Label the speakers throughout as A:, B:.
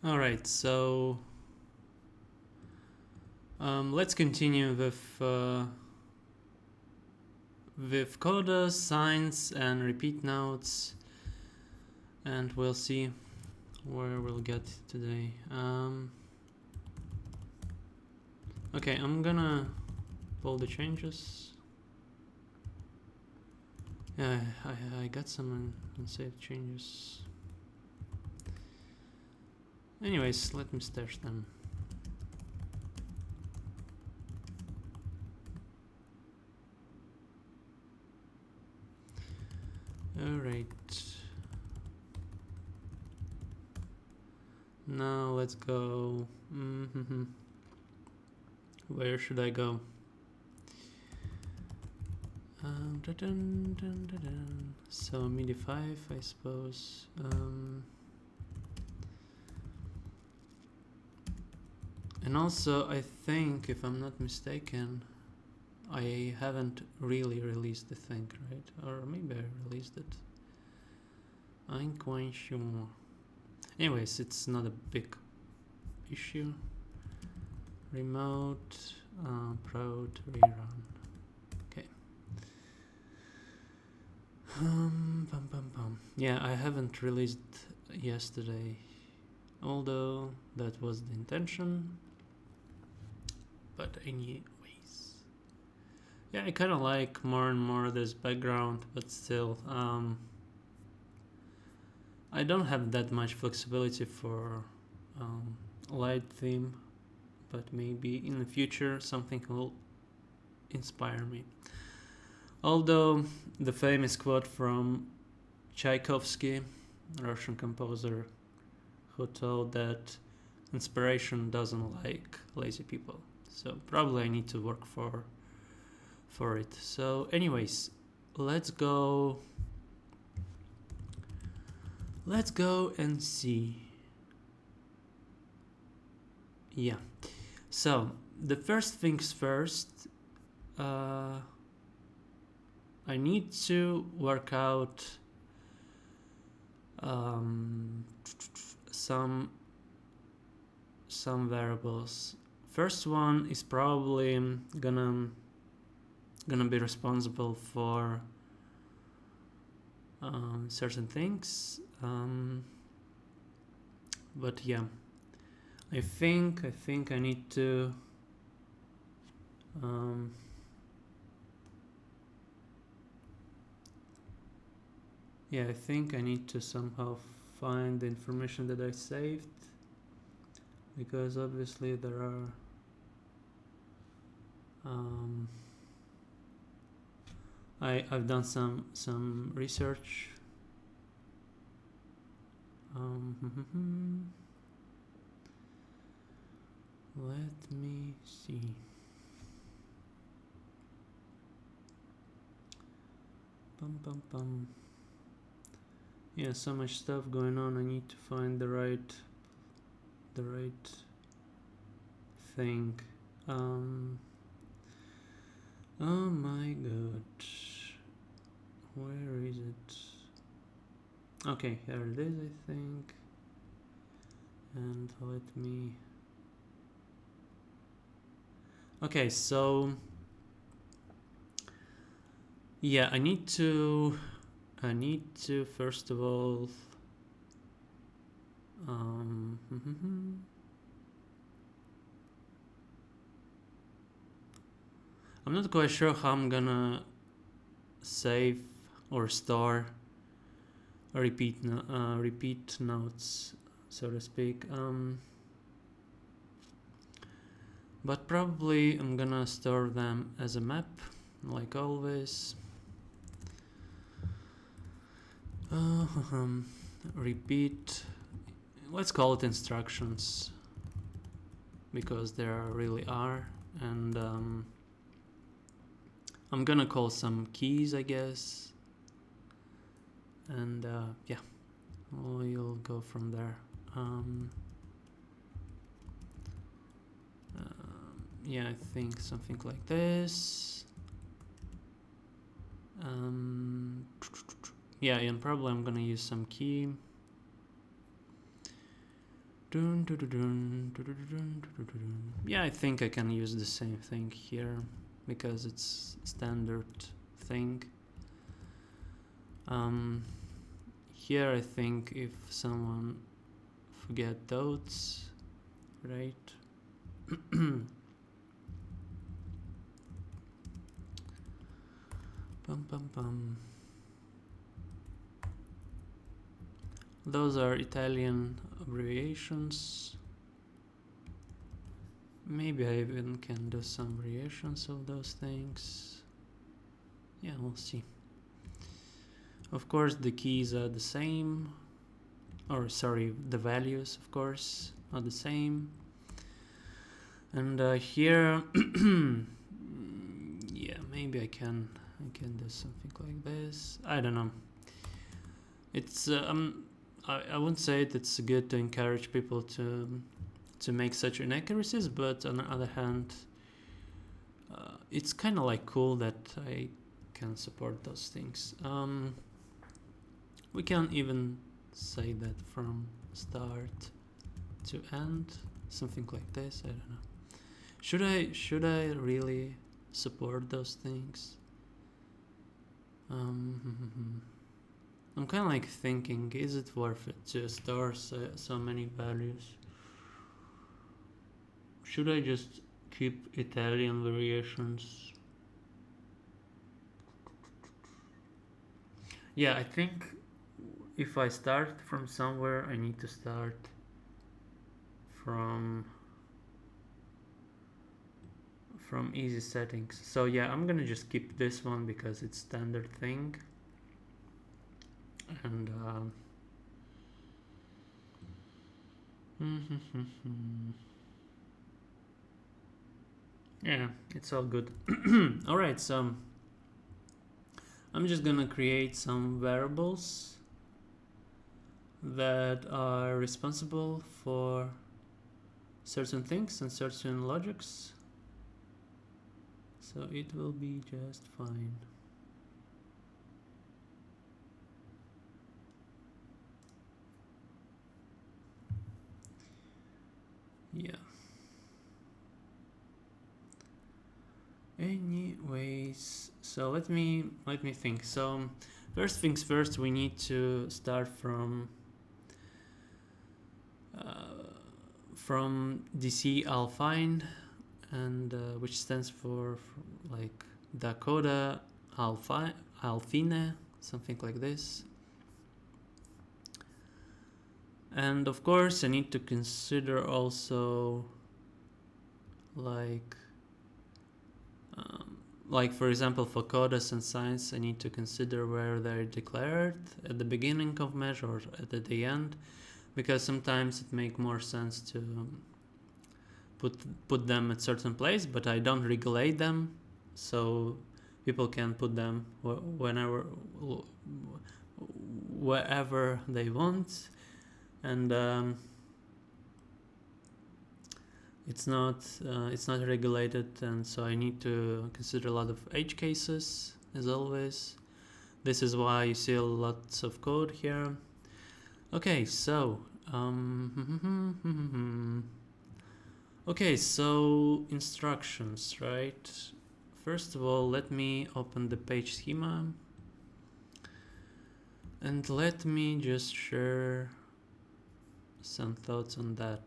A: All right, so let's continue with coda, signs, and repeat notes, and we'll see where we'll get today. Okay, I'm gonna pull the changes. Yeah, I got some unsaved changes. Anyways, let me stash them. Alright. Now let's go. Where should I go? So Midi 5, I suppose. And also, I think, if I'm not mistaken, I haven't really released the thing, right? Or maybe I released it. I'm quite sure. Anyways, it's not a big issue. Remote, prod, rerun. Okay. Yeah, I haven't released yesterday, although that was the intention. But anyways, yeah, I kind of like more and more this background, but still, I don't have that much flexibility for light theme, but maybe in the future something will inspire me. Although the famous quote from Tchaikovsky, Russian composer, who told that inspiration doesn't like lazy people. So probably I need to work for it. So anyways, let's go and see. Yeah. So the first things first, I need to work out some variables. First one is probably gonna be responsible for certain things, but yeah, I think I need to yeah, I think I need to somehow find the information that I saved, because obviously there are I've done some research. Let me see. Yeah, so much stuff going on. I need to find the right thing. Oh my god, where is it? Okay, here it is, I think. And let me. Okay, so yeah, I need to first of all I'm not quite sure how I'm gonna save or store repeat notes, so to speak. But probably I'm gonna store them as a map, like always. Repeat, let's call it instructions, because there really are, and I'm gonna call some keys, I guess, and yeah, we'll go from there. Yeah, I think something like this. Yeah, and probably I'm gonna use some key. Yeah, I think I can use the same thing here because it's standard thing. Here I think if someone forget those, right? Pum pum pum. Those are Italian abbreviations. Maybe I even can do some variations of those things. Yeah, we'll see. Of course, the keys are the same. Or sorry, the values, of course, are the same. And here, yeah, maybe I can do something like this. I don't know. It's I wouldn't say it's good to encourage people to make such inaccuracies, but on the other hand, it's kind of like cool that I can support those things. We can even say that from start to end, something like this. I don't know. Should I really support those things? I'm kind of like thinking, is it worth it to store so many values? Should I just keep Italian variations? Yeah, I think if I start from somewhere, I need to start from easy settings. So yeah, I'm gonna just keep this one because it's standard thing. And yeah, it's all good. All right, so I'm just gonna create some variables that are responsible for certain things and certain logics, so it will be just fine. Yeah. Anyways, so let me think. So first things first, we need to start from DC Alpine, and which stands for like Dakota Alfine, something like this. And of course I need to consider also like for example for codas and signs, I need to consider where they're declared at the beginning of mesh or at the end, because sometimes it makes more sense to put them at certain place, but I don't regulate them, so people can put them wherever they want, and it's not regulated, and so I need to consider a lot of edge cases as always. This is why you see lots of code here. Okay, so okay, so instructions, right? First of all, let me open the page schema and let me just share some thoughts on that.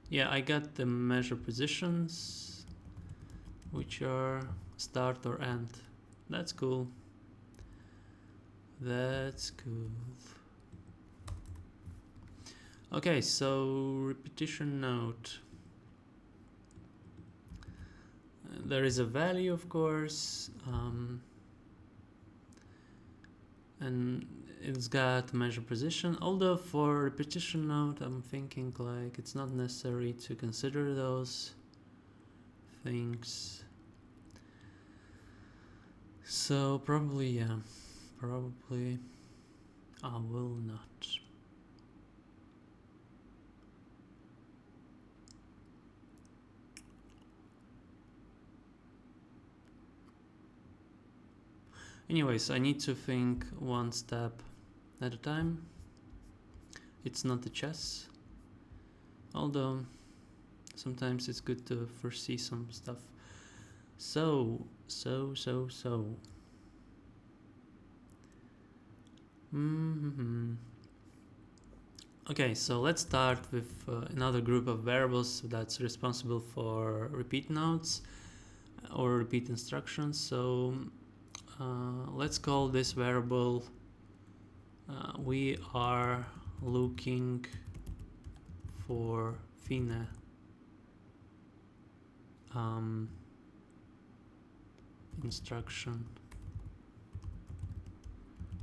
A: Yeah, I got the measure positions, which are start or end. That's cool. That's cool. Okay, so repetition note. There is a value, of course, and it's got measure position, although for repetition note I'm thinking like it's not necessary to consider those things, so probably I will not. Anyways, I need to think one step at a time. It's not a chess, although sometimes it's good to foresee some stuff. So. Okay, so let's start with another group of variables that's responsible for repeat nodes or repeat instructions. So let's call this variable we are looking for fine instruction.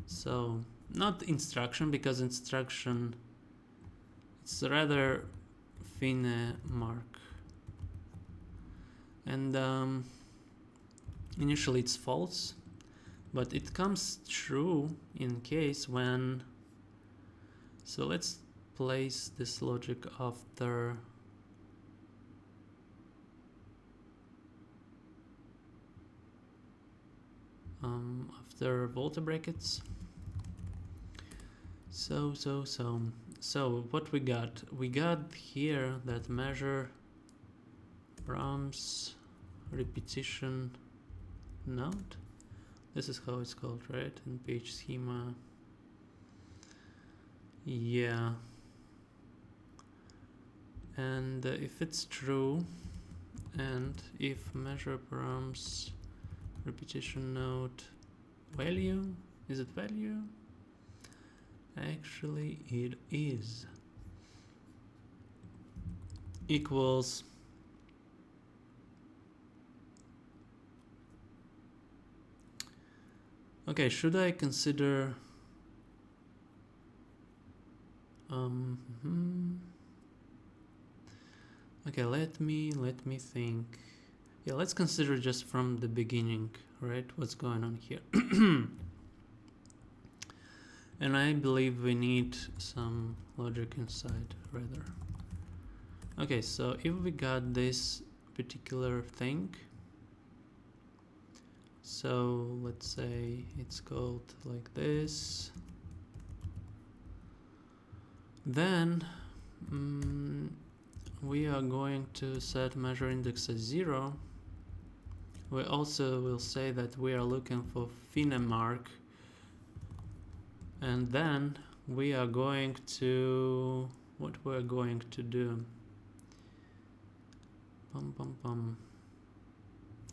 A: So not instruction, because instruction, it's rather fine mark, and initially it's false, but it comes true in case when, so let's place this logic after volta brackets. So what we got here that measure params repetition node. This is how it's called, right? In page schema. Yeah. And if it's true, and if measure params repetition node value, is it value? Actually it is, equals okay, should I consider okay, let me think. Yeah, let's consider just from the beginning, right? What's going on here? And I believe we need some logic inside rather. Okay, so if we got this particular thing, so let's say it's called like this, then we are going to set measure index as 0. We also will say that we are looking for fine mark, and then we are going to, what we're going to do,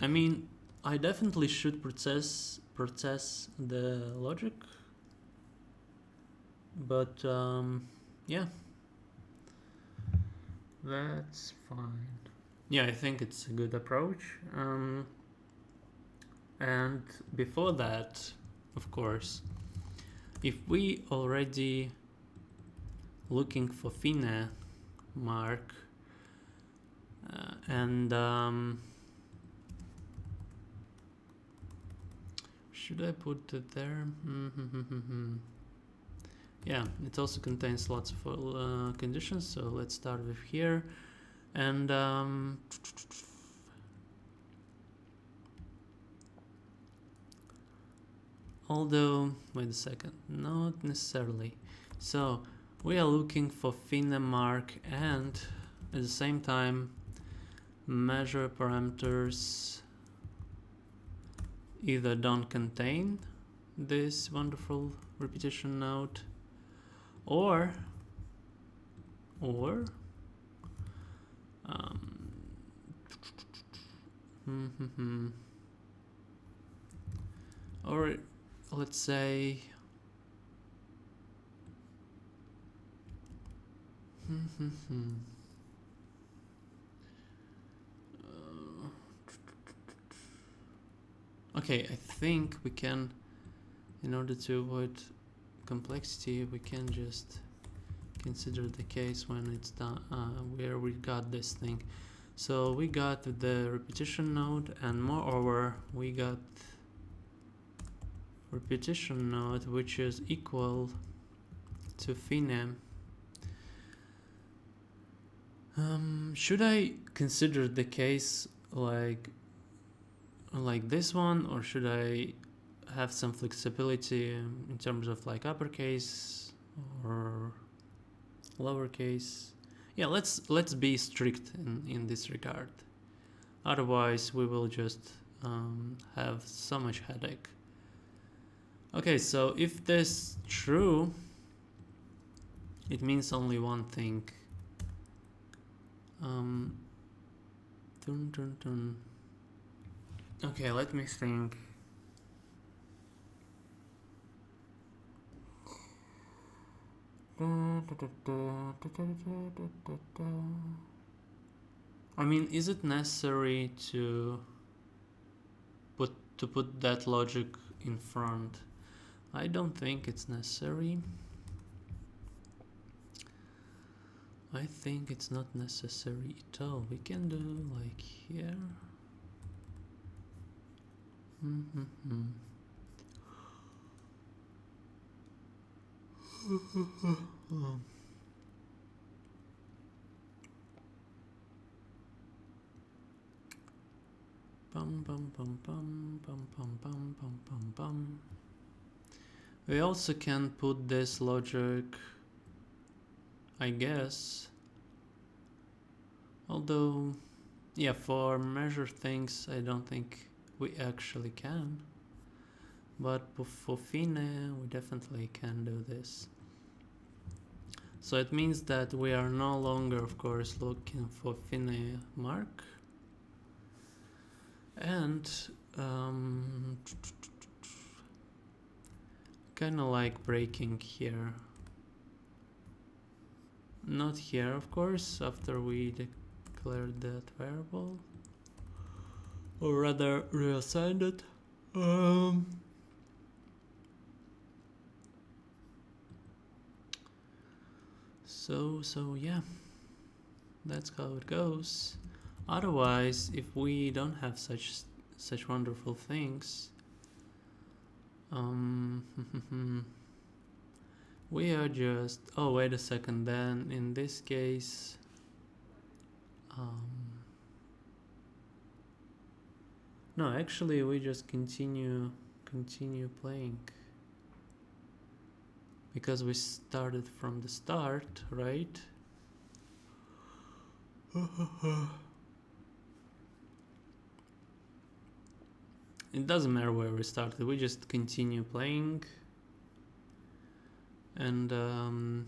A: I mean, I definitely should process the logic, but yeah, that's fine. Yeah, I think it's a good approach. And before that, of course, if we already looking for fine mark and should I put it there? Yeah, it also contains lots of conditions, so let's start with here. And although, wait a second, not necessarily. So we are looking for fine mark, and at the same time measure parameters either don't contain this wonderful repetition node, or or let's say okay, I think we can, in order to avoid complexity, we can just consider the case when it's done, where we got this thing. So we got the repetition node, and moreover we got repetition node which is equal to fine. Should I consider the case like this one, or should I have some flexibility in terms of like uppercase, or lowercase. Yeah, let's be strict in this regard. Otherwise, we will just have so much headache. Okay, so if this true, it means only one thing. Dun, dun, dun. Okay, let me think. I mean, is it necessary to put that logic in front? I don't think it's necessary. I think it's not necessary at all. We can do like here. Bum bum bum bum bum bum bum bum bum bum. We also can put this logic, I guess. Although, yeah, for measure things, I don't think we actually can. But for fine, we definitely can do this. So it means that we are no longer, of course, looking for fine mark. And kind of like breaking here. Not here, of course, after we declared that variable. Or rather, reassigned it. So yeah, that's how it goes. Otherwise, if we don't have such wonderful things, we are just, oh wait a second, then in this case, no, actually we just continue playing, because we started from the start, right? It doesn't matter where we started, we just continue playing. And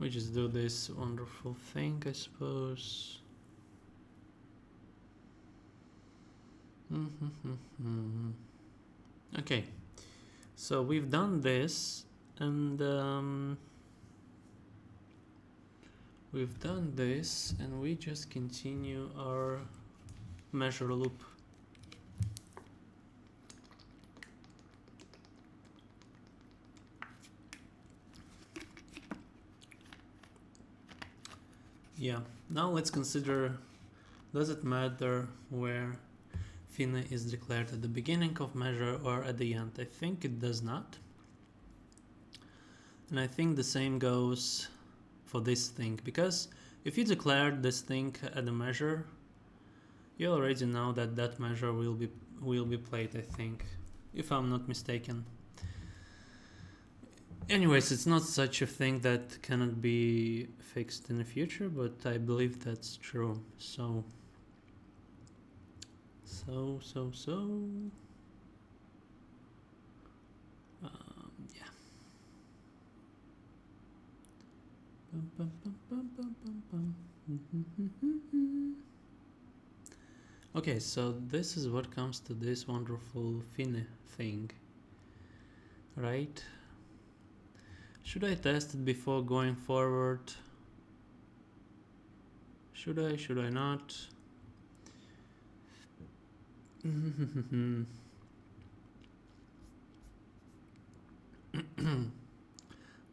A: we just do this wonderful thing, I suppose. Okay, so we've done this, and we just continue our measure loop. Yeah, now let's consider, does it matter where fine is declared, at the beginning of measure or at the end? I think it does not. And I think the same goes for this thing, because if you declare this thing at the measure, you already know that that measure will be played, I think, if I'm not mistaken. Anyways, it's not such a thing that cannot be fixed in the future, but I believe that's true. So yeah. Okay, so this is what comes to this wonderful fine thing, right? Should I test it before going forward? Should I not?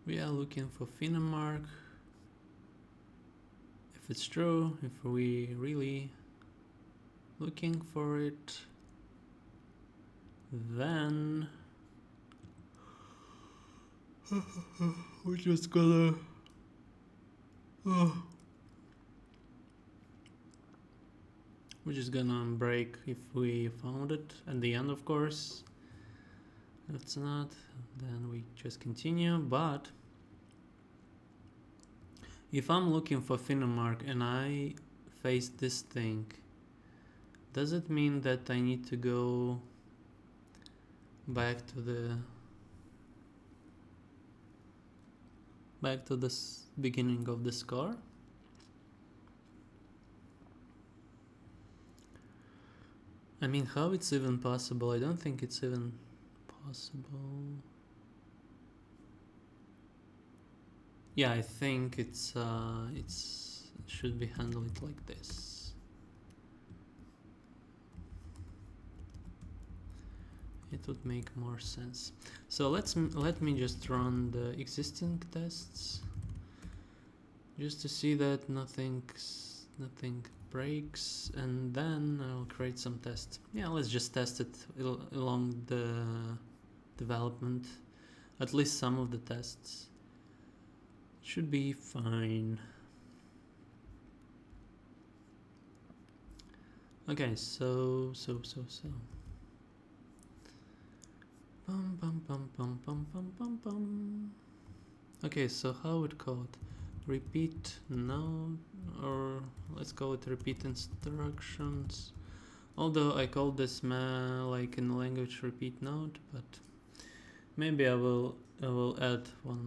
A: We are looking for fine mark. If it's true, if we really looking for it, then we're just gonna we're just gonna break if we found it at the end, of course. If it's not, then we just continue. But If I'm looking for Finnemark and I face this thing, does it mean that I need to go back to the beginning of the score? I mean, how it's even possible? I don't think it's even possible. Yeah, I think it's should be handled like this. It would make more sense. So let me just run the existing tests, just to see that nothing breaks, and then I'll create some tests. Yeah, let's just test it along the development. At least some of the tests should be fine. Okay, so. Okay, so how would call it? Repeat node, or let's call it repeat instructions. Although I call this like in the language repeat node, but maybe I will add one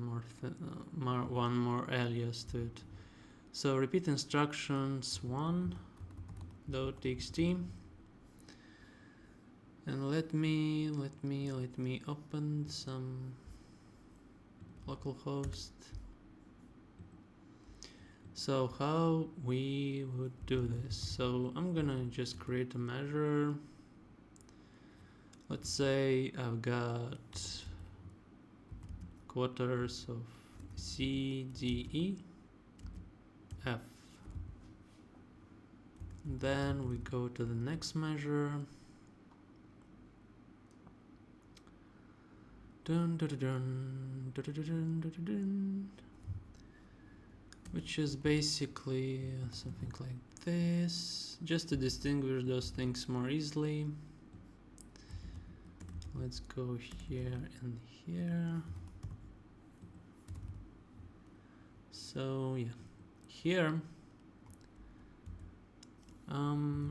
A: more alias to it. So repeat instructions 1.txt, and let me open some localhost. So how we would do this? So I'm gonna just create a measure. Let's say I've got quarters of C, D, E, F. Then we go to the next measure. Which is basically something like this, just to distinguish those things more easily. Let's go here and here. So yeah, here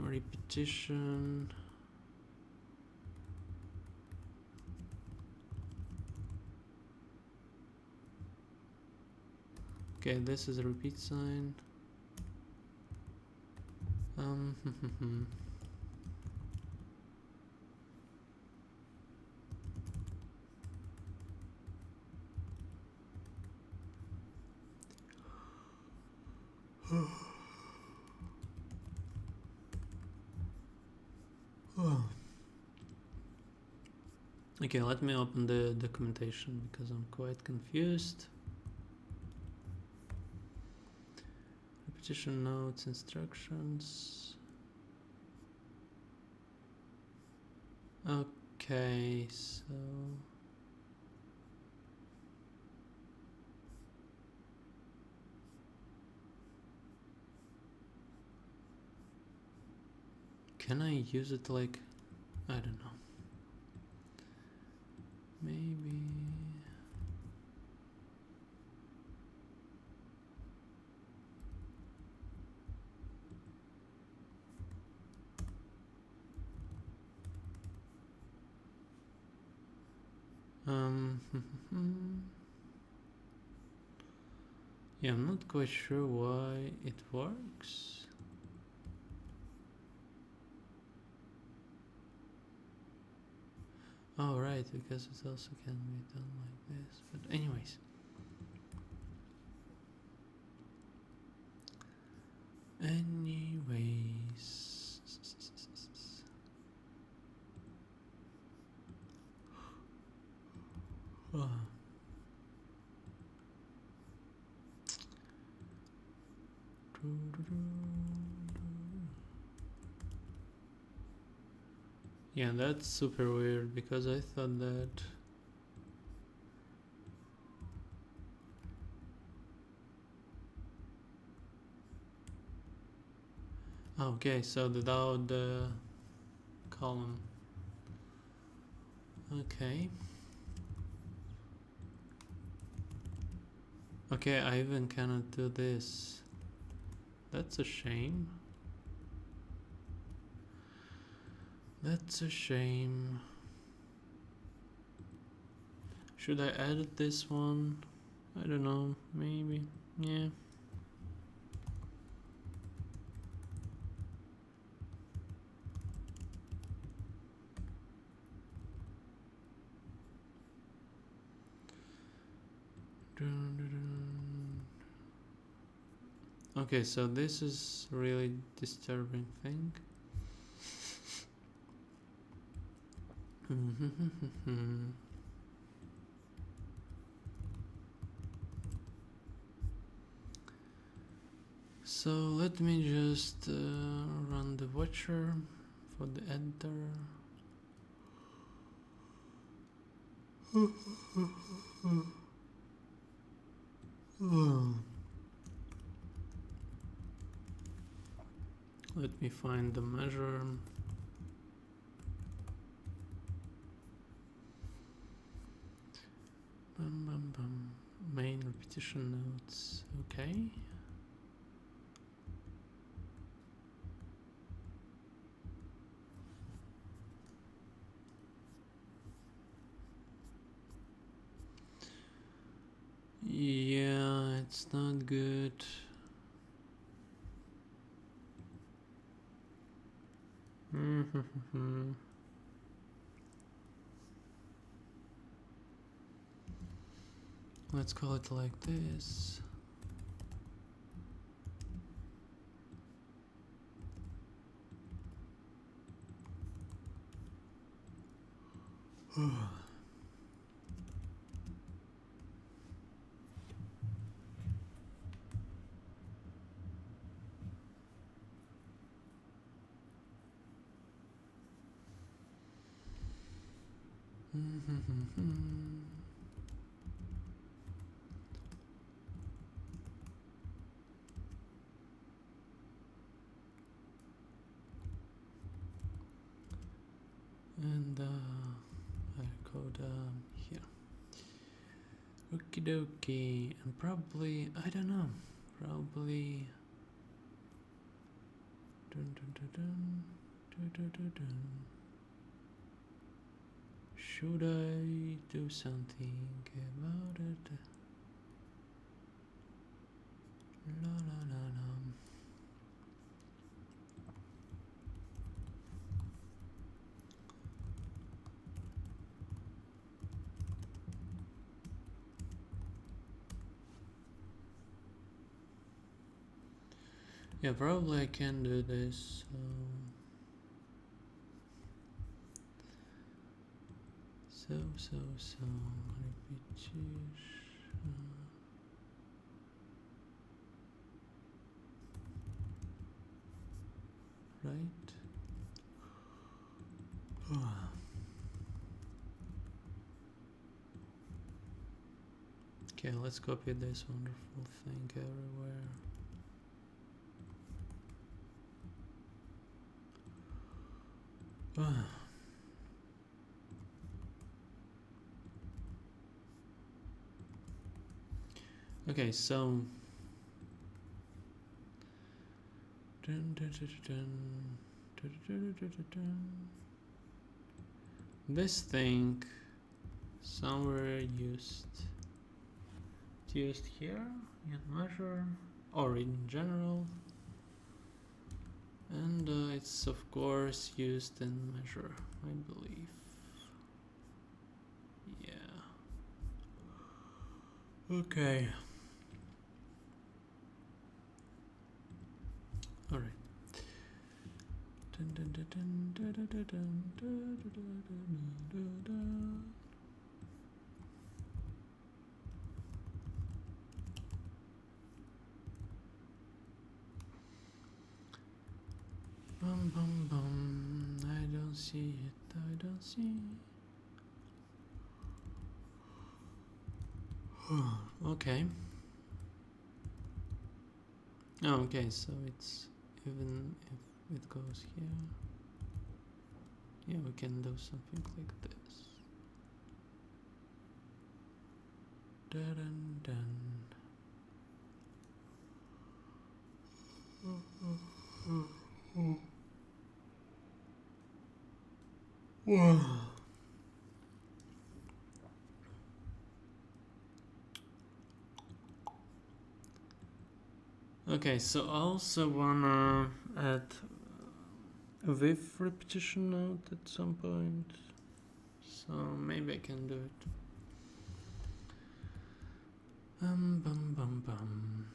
A: repetition. Okay, this is a repeat sign. Okay, let me open the documentation because I'm quite confused. Repetition notes, instructions. Okay, so can I use it like, I don't know, maybe. Yeah, I'm not quite sure why it works. Oh, right, because it also can be done like this. But anyways. Oh. Yeah, that's super weird because I thought that okay, so without the column. Okay. Okay, I even cannot do this. That's a shame. That's a shame. Should I edit this one? I don't know, maybe. Yeah. Okay, so this is really disturbing thing. So let me just run the watcher for the editor. Let me find the measure. Main repetition notes. Okay. Yeah, it's not good. Let's call it like this. And I code here. Okie dokie, and probably, I don't know, probably. Should I do something about it? La la la la. Yeah, probably I can do this. So repetition. Right. Okay, let's copy this wonderful thing everywhere. Okay, so this thing somewhere used here in measure or in general, and it's of course used in measure, I believe. Yeah. Okay. All right. Bum bum bum. I don't see it. I don't see. Okay. Oh, okay, so it's even if it goes here. Yeah, we can do something like this. Dun dun dun. Okay, so I also wanna add a wave repetition node at some point. So maybe I can do it. Bum bum bum.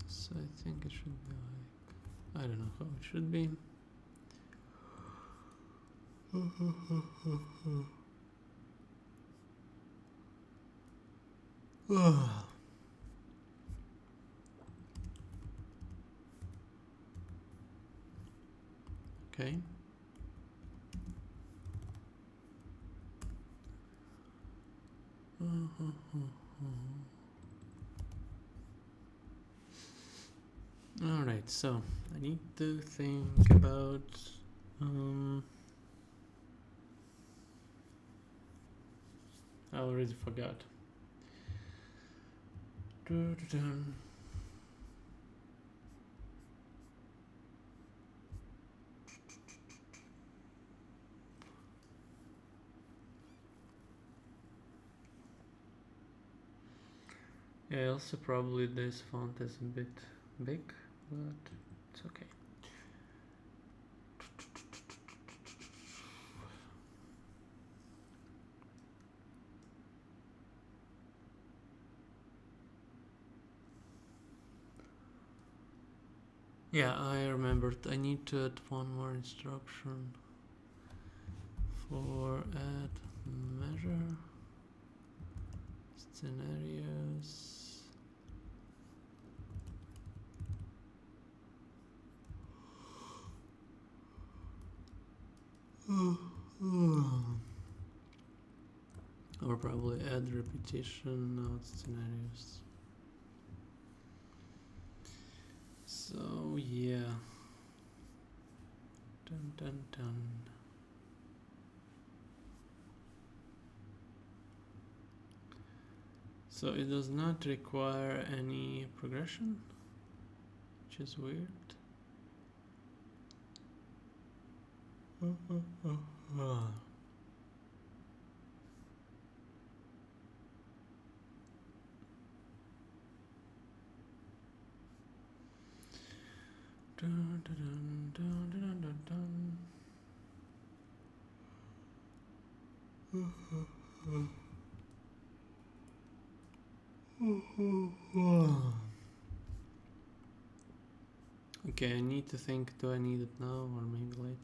A: So I think it should be like, I don't know how it should be. Okay. Alright, so I need to think about I already forgot. Yeah, also probably this font is a bit big, but it's okay. Yeah, I remembered. I need to add one more instruction for add measure scenarios. Or probably add repetition, not scenarios. So yeah. Dun dun dun. So it does not require any progression, which is weird. Dun, dun, dun, dun, dun, dun. Okay, I need to think, do I need it now or maybe later?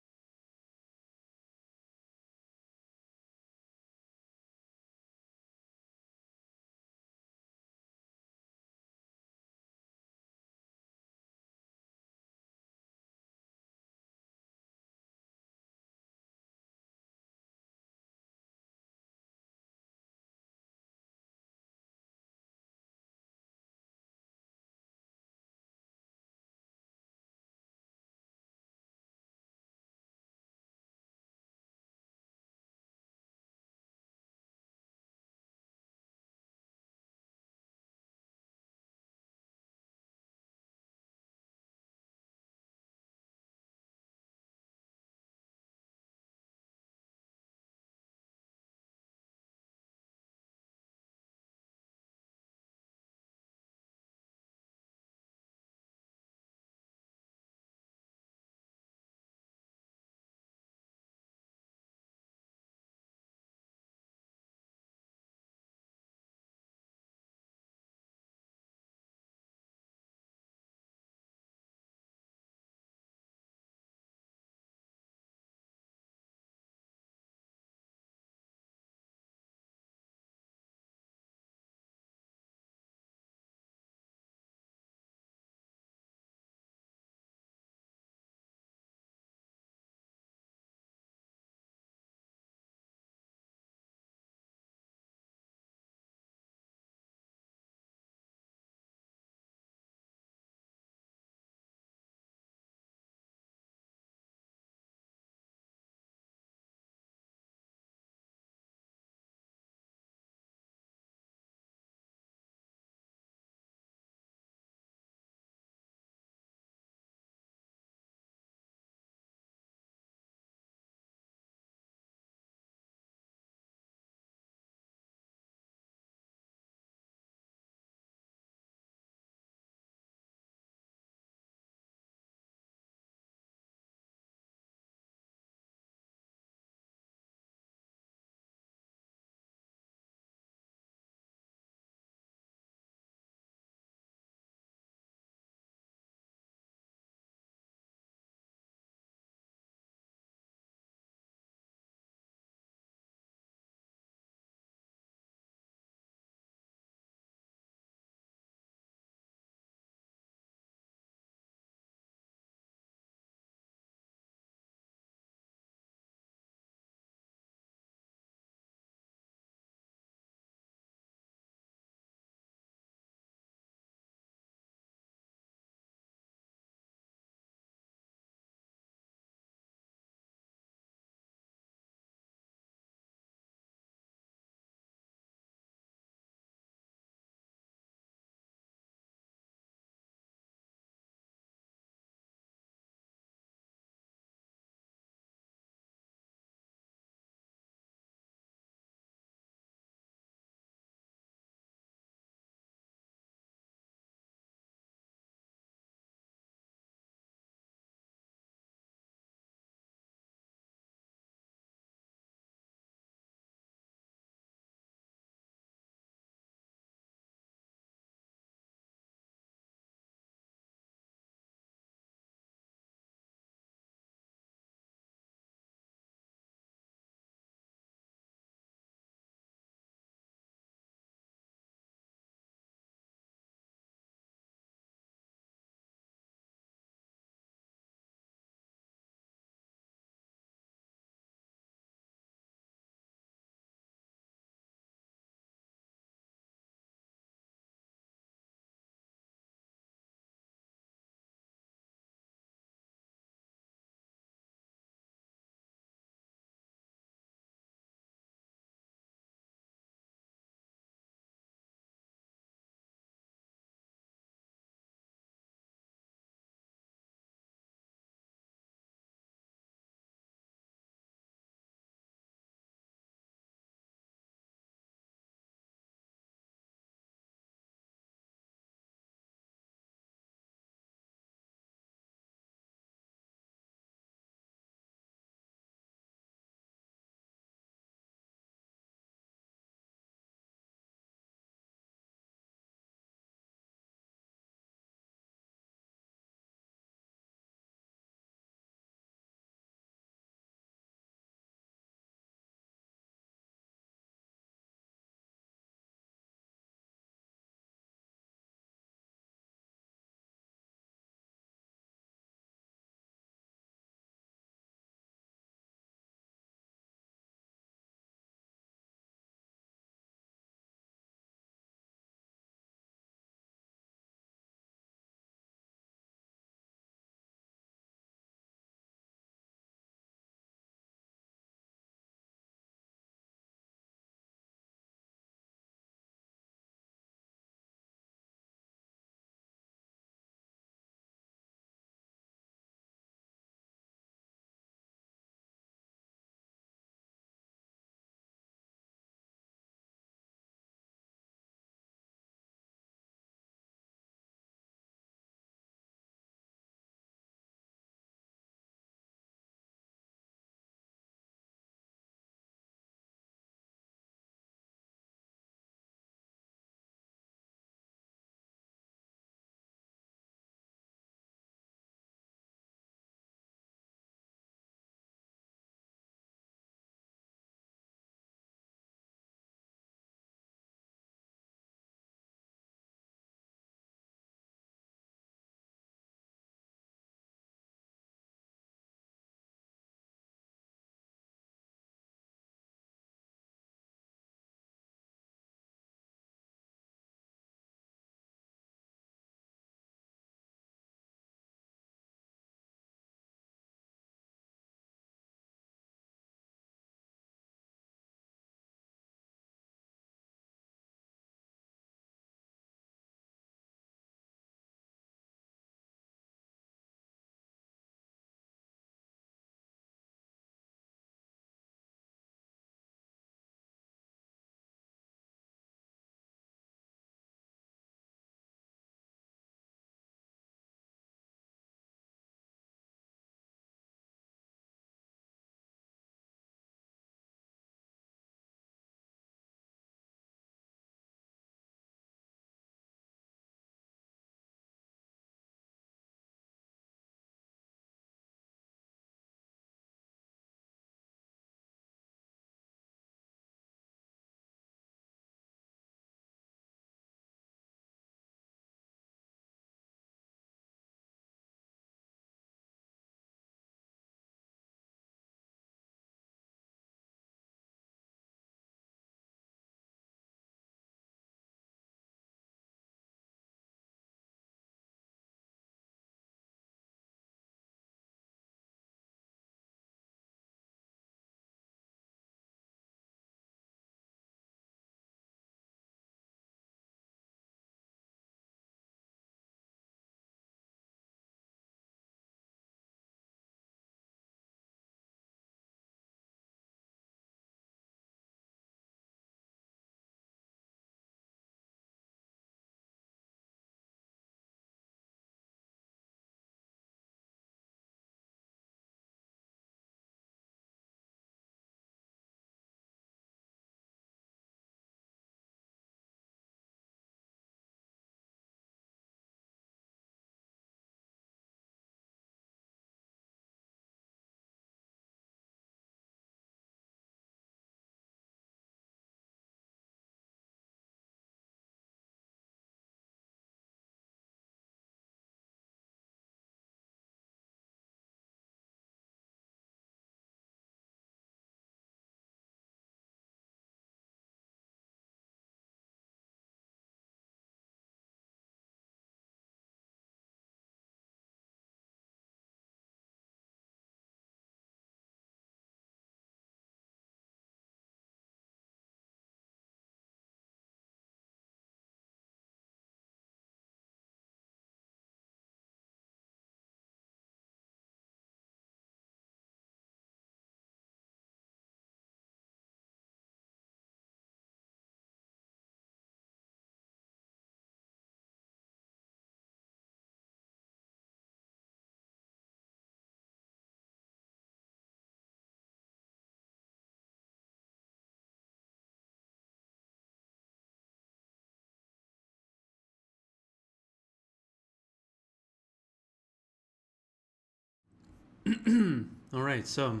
A: All right, so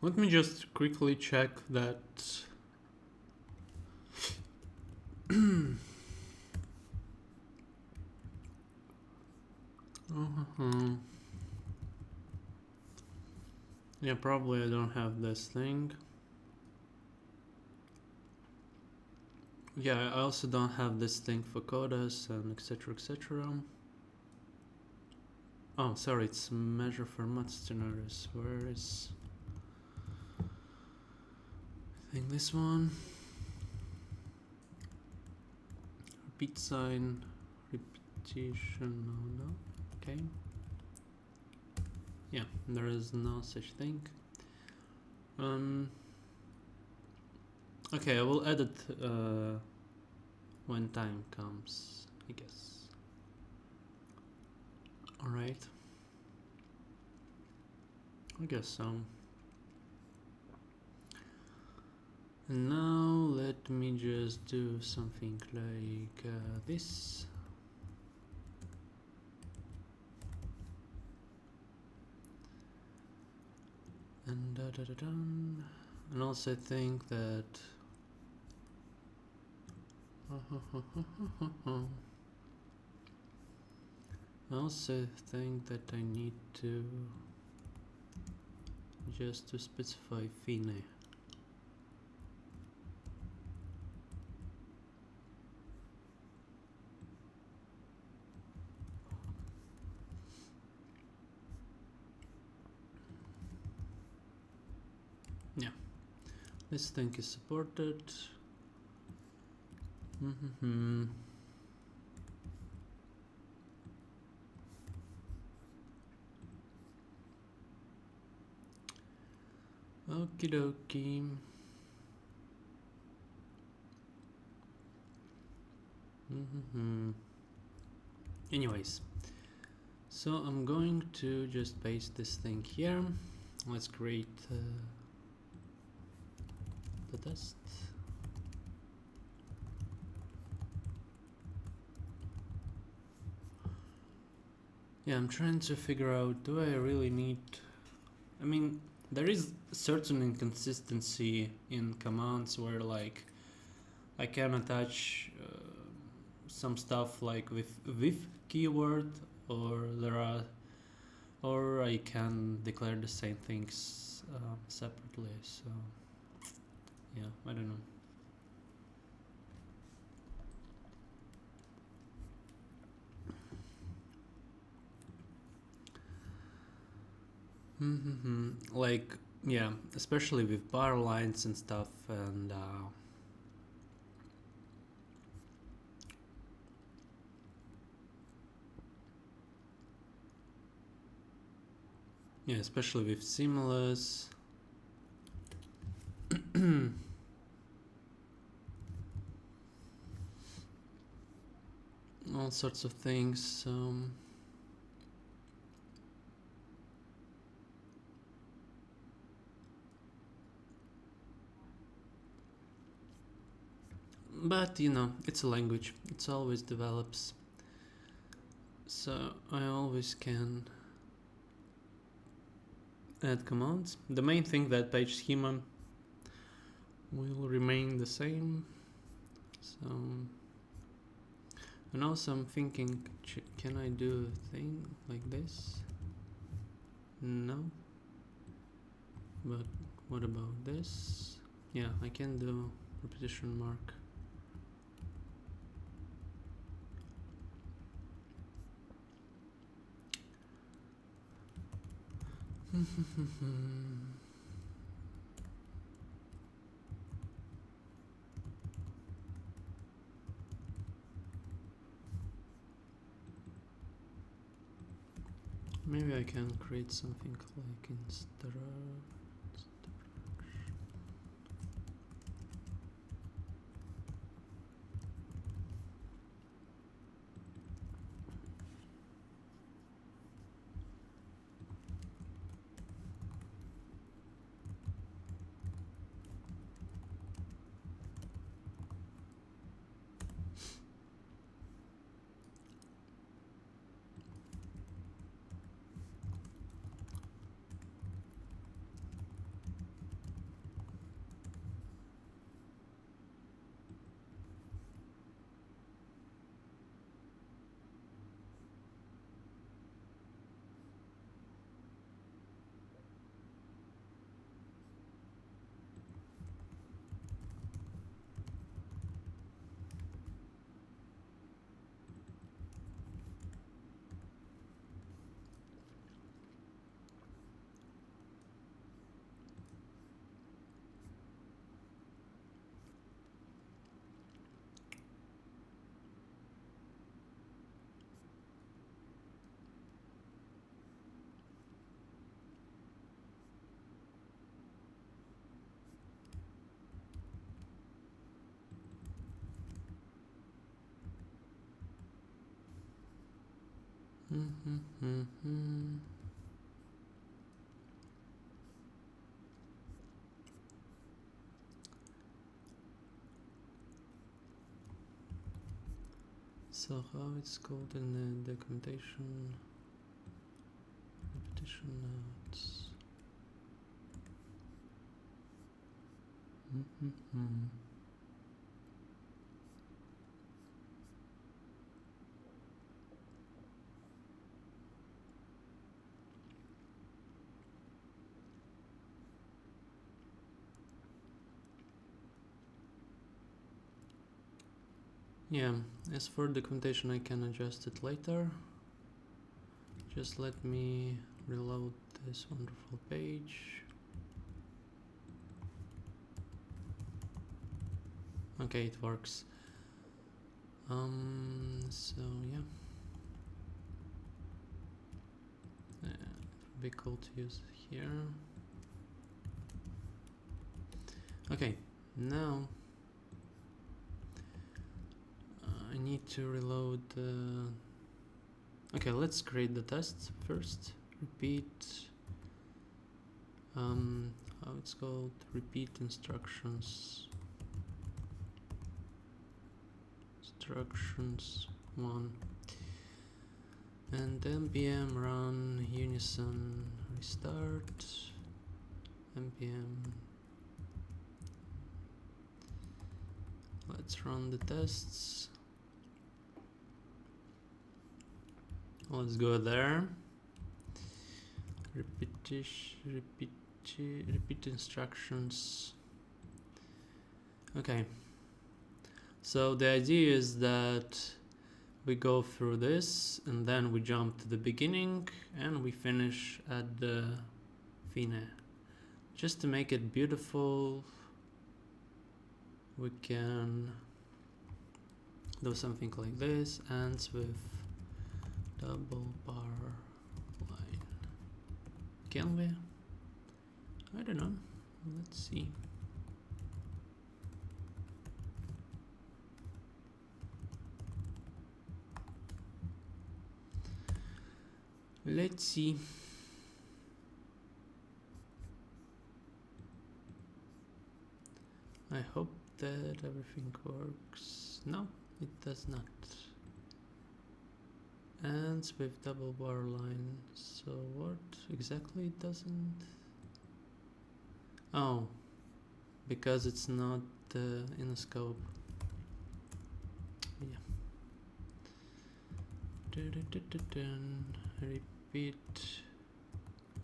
A: let me just quickly check that. uh-huh. Yeah, probably I don't have this thing. Yeah, I also don't have this thing for quotas and etc. etc. Oh, sorry, it's measure for mod scenarios. Where is? I think this one. Repeat sign, repetition. No. Okay. Yeah, there is no such thing. Okay, I will edit when time comes, I guess. Alright. I guess so. And now let me just do something like this. And and also I think that I also think that I need to just to specify fine. Yeah, this thing is supported. Okie dokie. Anyways, so I'm going to just paste this thing here. Let's create the test. Yeah, I'm trying to figure out, do I really need... I mean, there is certain inconsistency in commands where like I can attach some stuff like with keyword, or or I can declare the same things separately. So yeah, I don't know. Like, yeah, especially with bar lines and stuff, and yeah, especially with seamless. All sorts of things. But you know, it's a language. It always develops. So I always can add commands. The main thing, that page schema will remain the same. So, and also I'm thinking, can I do a thing like this? No. But what about this? Yeah, I can do repetition mark. Maybe I can create something like instruct. So how it's called in the documentation? Repetition notes. Yeah, as for documentation I can adjust it later. Just let me reload this wonderful page. Okay, it works. So yeah. It would be cool to use here. Okay, now I need to reload okay, let's create the tests first. Repeat how it's called, repeat instructions 1, and npm run unison restart npm. Let's run the tests. Let's go there. Repeat instructions. Okay. So the idea is that we go through this and then we jump to the beginning and we finish at the fine. Just to make it beautiful, we can do something like this, ends with double bar line. Can we? I don't know. Let's see. Let's see. I hope that everything works. No, it does not. Ends with double bar line. So what exactly it doesn't? Oh, because it's not in a scope. Yeah. Repeat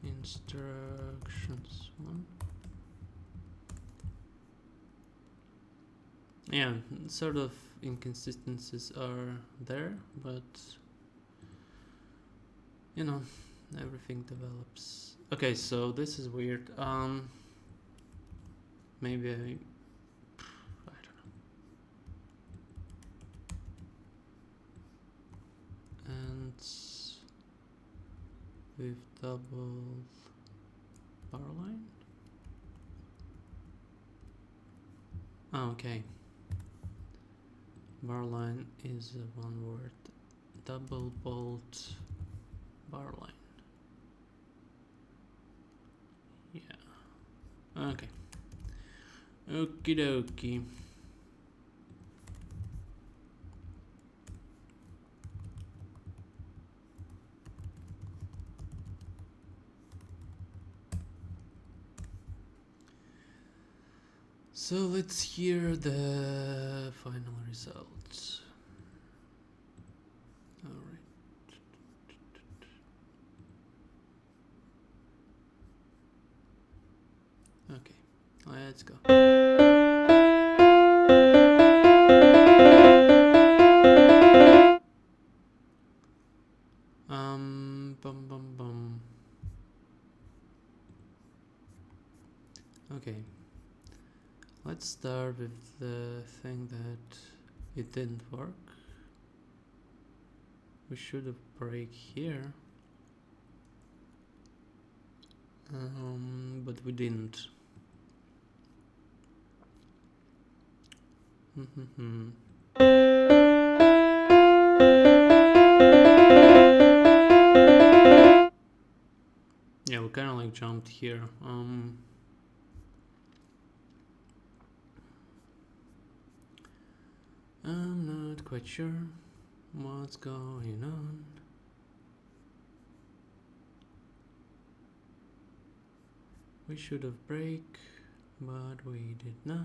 A: instructions 1. Yeah, sort of inconsistencies are there, but you know, everything develops. Okay, so this is weird. Maybe I don't know. And with double bar line. Oh, okay. Bar line is one word. Double bolt bar line. Yeah. Okay. Okie dokie. So let's hear the final results. All right. Okay, let's go. Okay, let's start with the thing that it didn't work. We should have break here, but we didn't. kind of like jumped here. I'm not quite sure what's going on. We should have break, but we did not.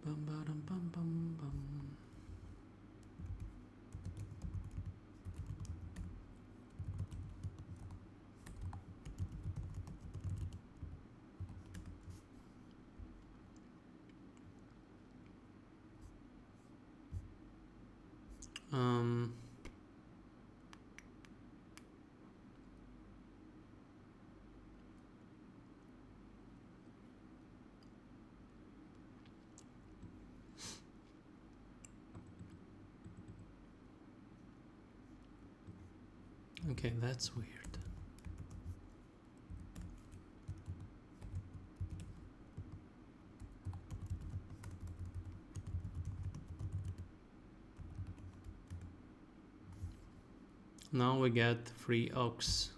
A: Bum ba dum bum bum bum. Okay, that's weird. Now we get free ox.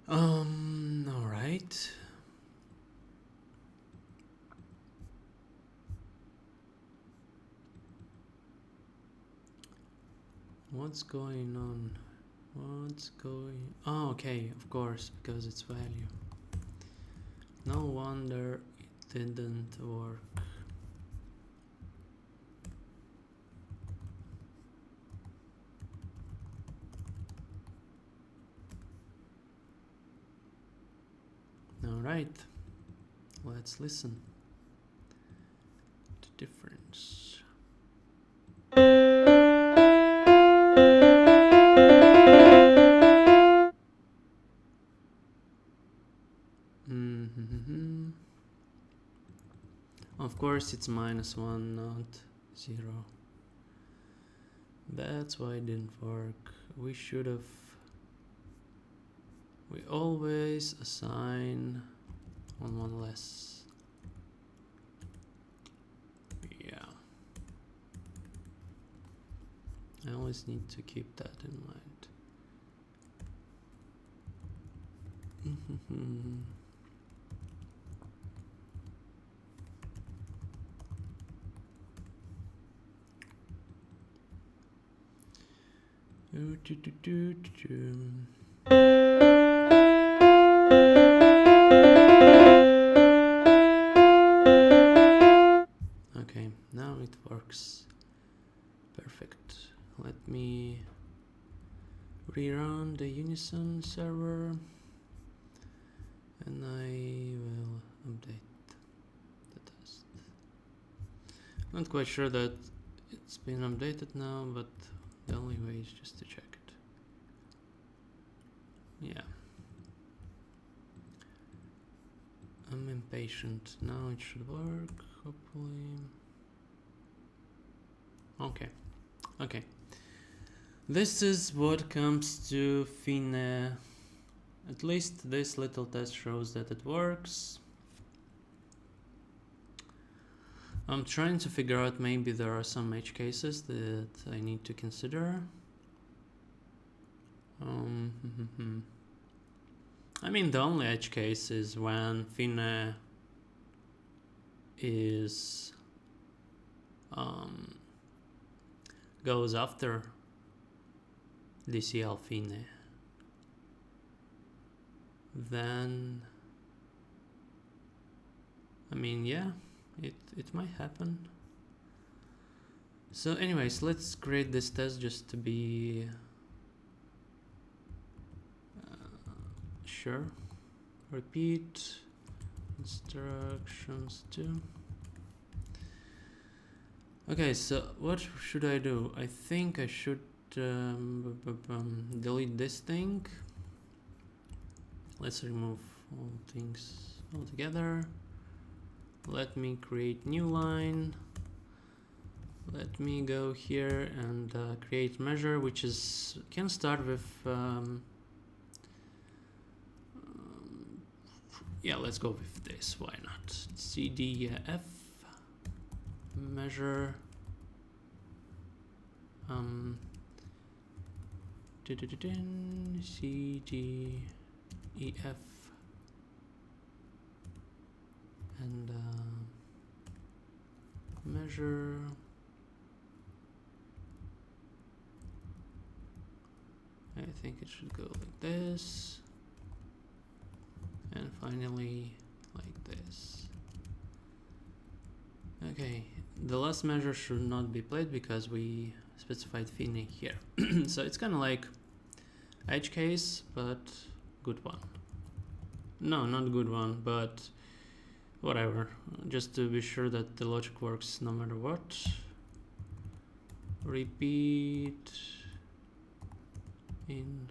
A: All right. What's going on? What's going... Oh, okay, of course, because it's value. No wonder it didn't work. All right, let's listen to difference. Of course it's -1, not 0. That's why it didn't work. We should have... We always assign on one less. Yeah. I always need to keep that in mind. Okay, now it works. Perfect. Let me rerun the Unison server and I will update the test. Not quite sure that it's been updated now, but the only way is just to check it. Yeah. I'm impatient. Now it should work, hopefully. Okay. Okay. This is what comes to Fine. At least this little test shows that it works. I'm trying to figure out, maybe there are some edge cases that I need to consider. I mean, the only edge case is when Fine is goes after DCL Fine. Then I mean, yeah, it might happen. So anyways, let's create this test just to be sure. Repeat instructions 2. Okay, so what should I do? I think I should delete this thing. Let's remove all things altogether. Let me create new line. Let let me go here and create measure, which is can start with yeah, let's go with this, why not? CDF measure CDEF and measure I think it should go like this, and finally like this. Okay, the last measure should not be played because we specified Finney here. So it's kind of like edge case, but good one. No, not good one, but whatever. Just to be sure that the logic works no matter what. Repeat instructions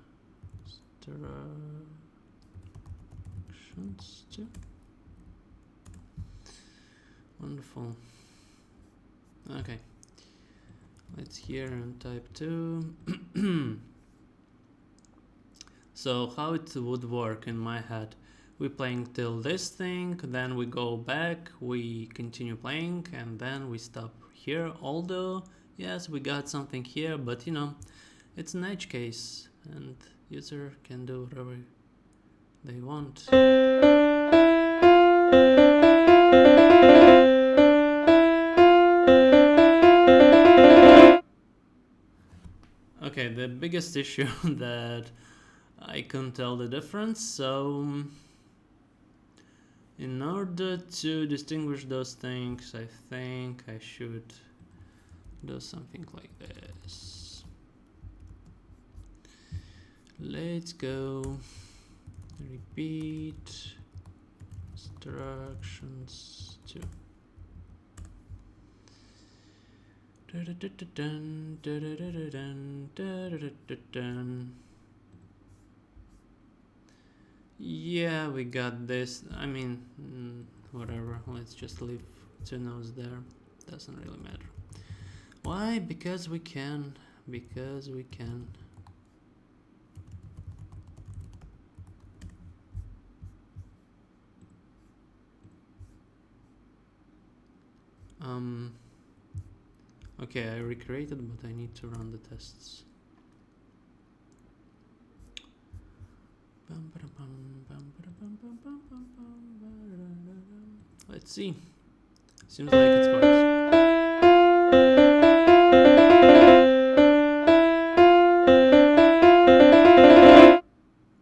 A: too. Wonderful. Okay, let's here and type 2. So how it would work in my head, we playing till this thing, then we go back, we continue playing, and then we stop here. Although yes, we got something here, but you know, it's an edge case and user can do whatever they want. Okay, the biggest issue that I couldn't tell the difference, so in order to distinguish those things, I think I should do something like this. Let's go repeat instructions 2. Yeah, we got this. I mean, whatever. Let's just leave 2 nodes there. Doesn't really matter. Why? Because we can. Because we can. Okay, I recreated, but I need to run the tests. Let's see. Seems like it works.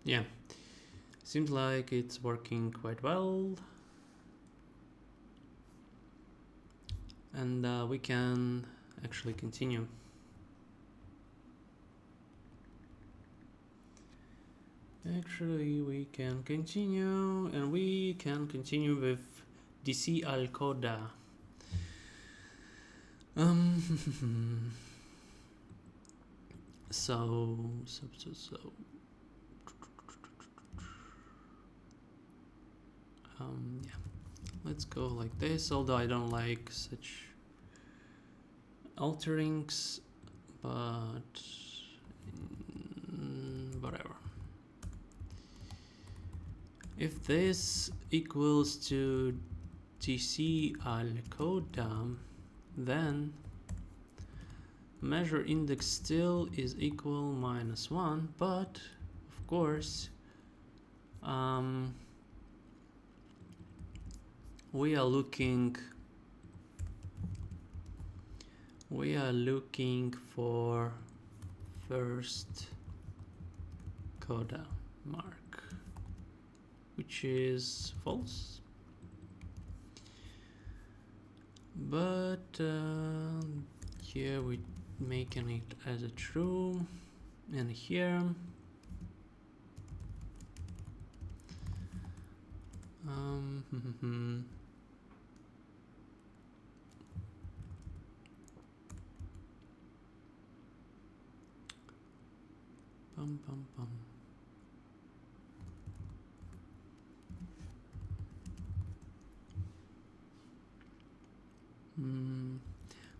A: Yeah, seems like it's working quite well. And we can actually continue. Actually, we can continue, and we can continue with DC Alcoda. So. Yeah, let's go like this, although I don't like such alterings, but whatever. If this equals to DC Alcoda, then measure index still is equal -1, but of course we are looking for first coda mark, which is false, but here we making it as a true, and here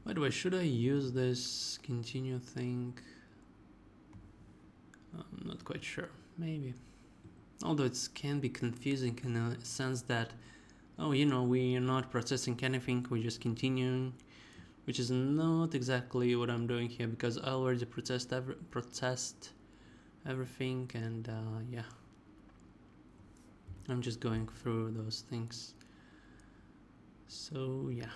A: By the way, should I use this continue thing? I'm not quite sure. Maybe. Although it can be confusing in a sense that, oh, you know, we are not processing anything, we're just continuing, which is not exactly what I'm doing here because I already processed everything, and yeah, I'm just going through those things. So yeah,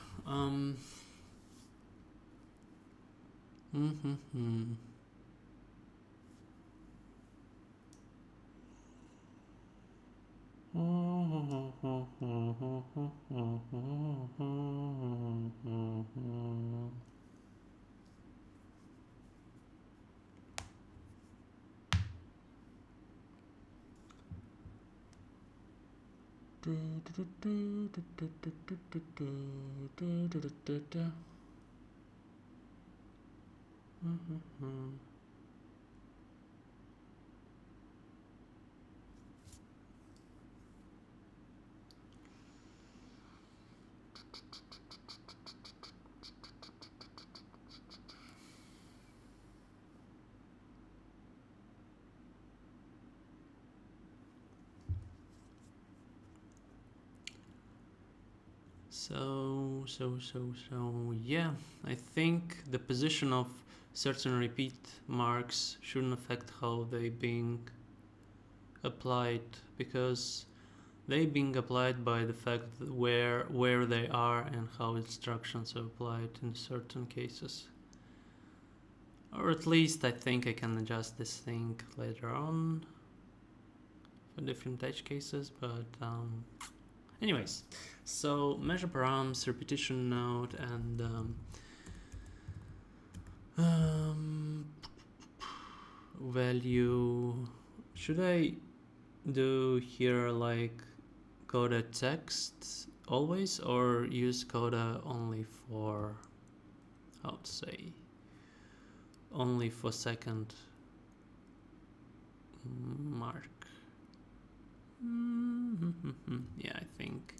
A: So yeah, I think the position of certain repeat marks shouldn't affect how they being applied, because they being applied by the fact that where they are and how instructions are applied in certain cases. Or at least I think I can adjust this thing later on for different edge cases, but anyways, so measure params, repetition node, and value. Should I do here like coda text always, or use coda only for, how to say, only for second mark? Yeah, I think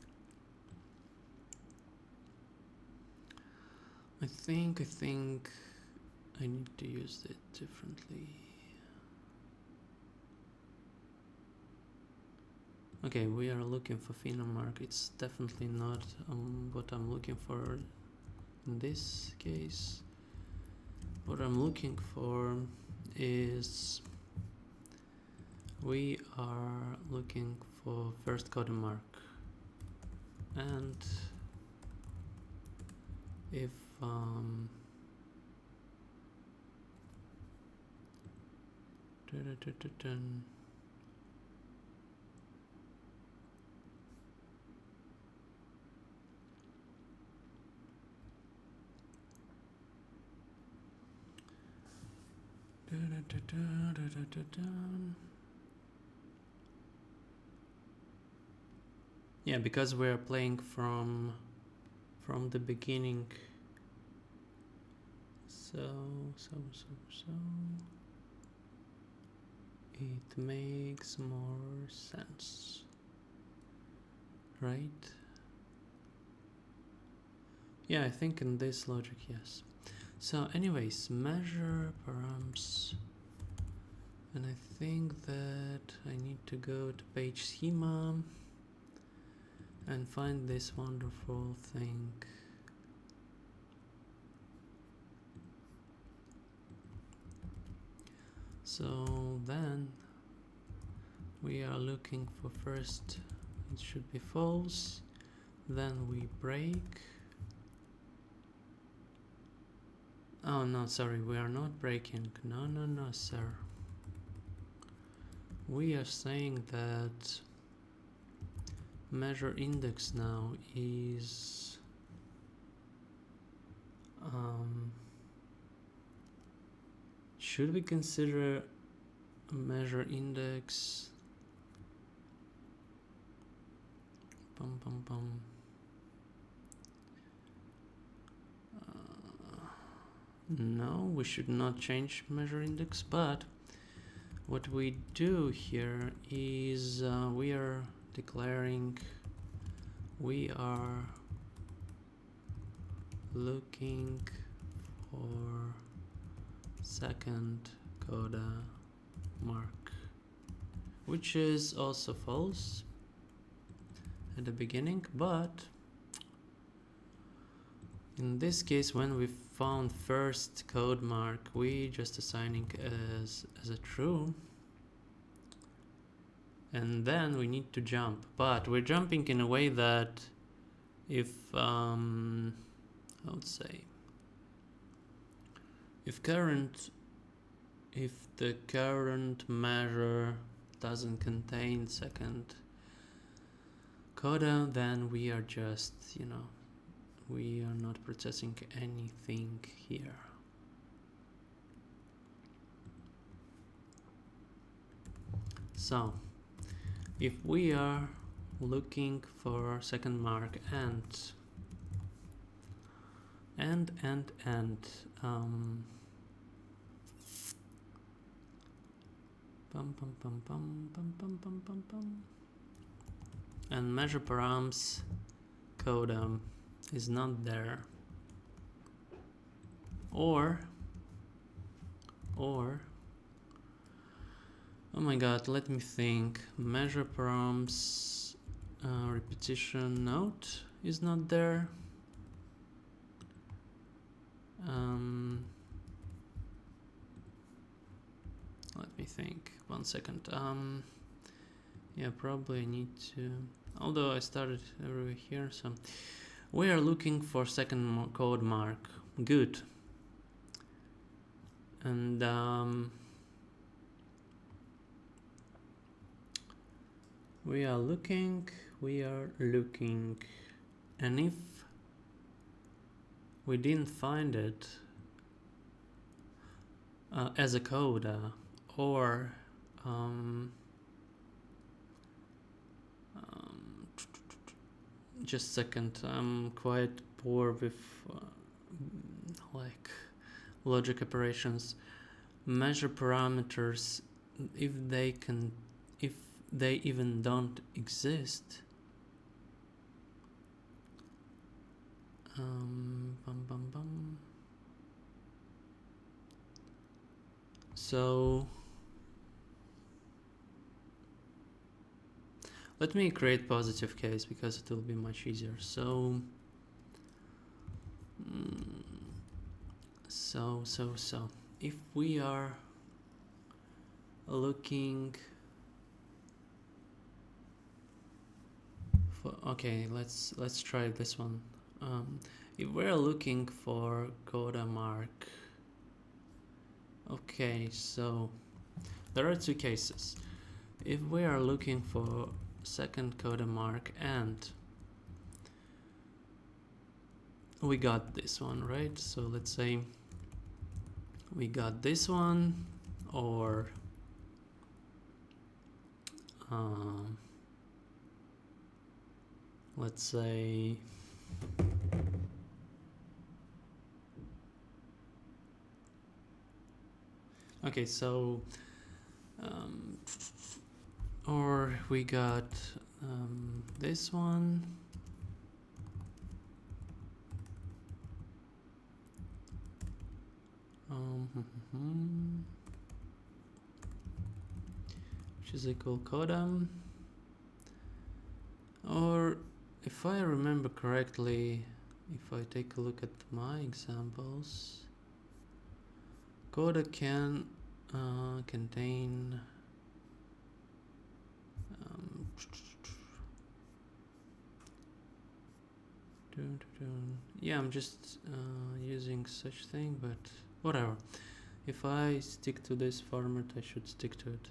A: I need to use it differently. Okay, we are looking for phenom mark. It's definitely not what I'm looking for in this case. What I'm looking for is, we are looking for first coda mark, and if yeah, because we're playing from the beginning, so it makes more sense, right? Yeah, I think in this logic, yes. So anyways, measure params, and I think that I need to go to page schema and find this wonderful thing. So then we are looking for, first it should be false, then we break. Oh no, sorry, we are not breaking. No, sir. We are saying that measure index now is should we consider a measure index? No, we should not change measure index, but what we do here is we are declaring we are looking for second coda mark, which is also false at the beginning, but in this case, when we found first code mark, we just assigning as a true, and then we need to jump, but we're jumping in a way that if I would say if the current measure doesn't contain second coda, then we are just, we are not processing anything here. So if we are looking for second mark and and measure params coda is not there, or oh my god, let me think, measure params repetition note is not there. Let me think, 1 second. Yeah, probably I need to, although I started over here, so we are looking for second code mark. Good. And we are looking, and if we didn't find it as a coda, or just a second, I'm quite poor with like logic operations. Measure parameters, if they even don't exist. So let me create positive case because it will be much easier. So if we are looking for, okay, let's try this one. If we're looking for coda mark, okay, so there are two cases. If we are looking for second coda mark and we got this one, right? So let's say we got this one, or let's say okay, so or we got this one, which is equal coda, or if I remember correctly, if I take a look at my examples, coda can contain yeah, I'm just using such thing, but whatever. If I stick to this format, I should stick to it.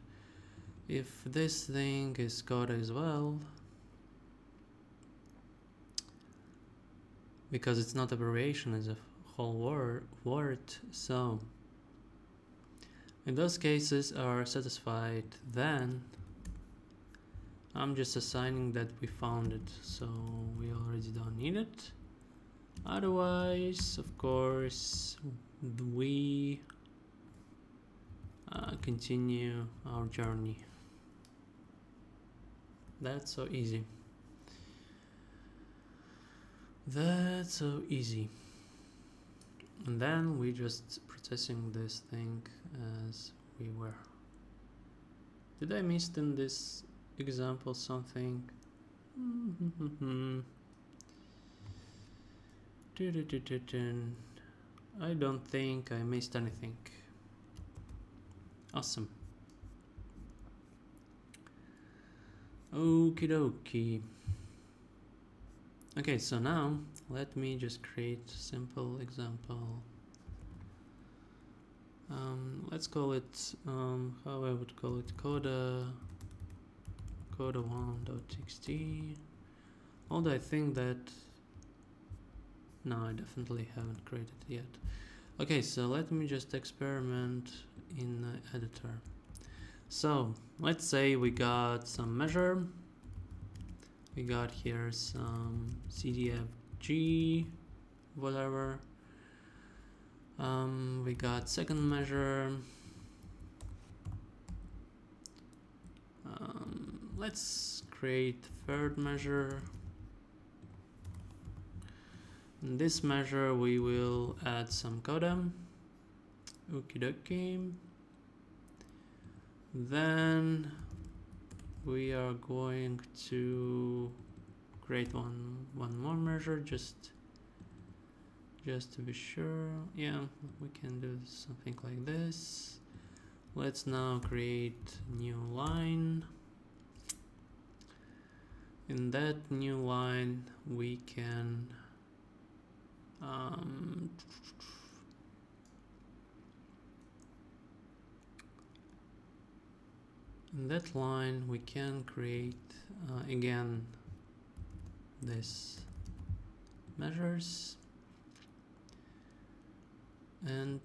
A: If this thing is coda as well, because it's not abbreviation, it's a whole word, so if those cases are satisfied, then I'm just assigning that we found it, so we already don't need it. Otherwise, of course, we continue our journey. That's so easy. That's so easy. And then we just processing this thing as we were. Did I miss in this example something? I don't think I missed anything. Awesome. Okie dokie. Okay, so now let me just create a simple example. Let's call it how I would call it coda1.txt. Although I think that no, I definitely haven't created it yet. Okay, so let me just experiment in the editor. So let's say we got some measure. We got here some CDFG, whatever. We got second measure. Let's create third measure. In this measure we will add some coda. Okie dokie. Then we are going to create one more measure just to be sure. Yeah, we can do something like this. Let's now create new line. In that new line we can in that line we can create again this measures and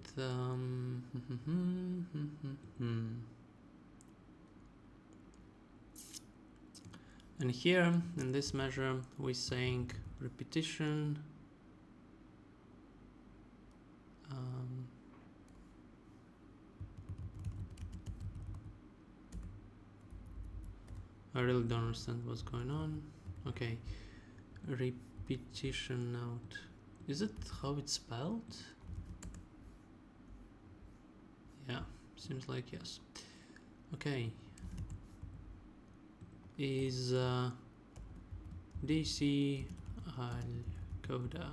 A: and here in this measure we're saying repetition I really don't understand what's going on. Okay, repetition note. Is it how it's spelled? Yeah, seems like yes. Okay. Is DC al coda.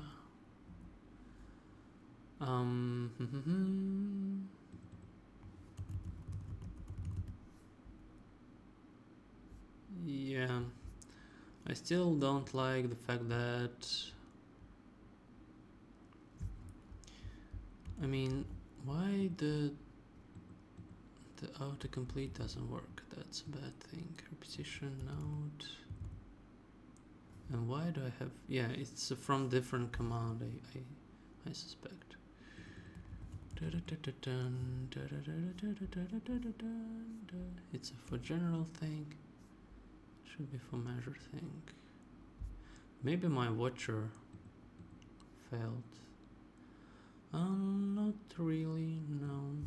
A: Yeah, I still don't like the fact that, I mean, why the autocomplete doesn't work? That's a bad thing. Repetition note. And why do I have, yeah, it's from different command, I suspect. It's a for general thing. Should be for measure thing. Maybe my watcher failed. Not really, no.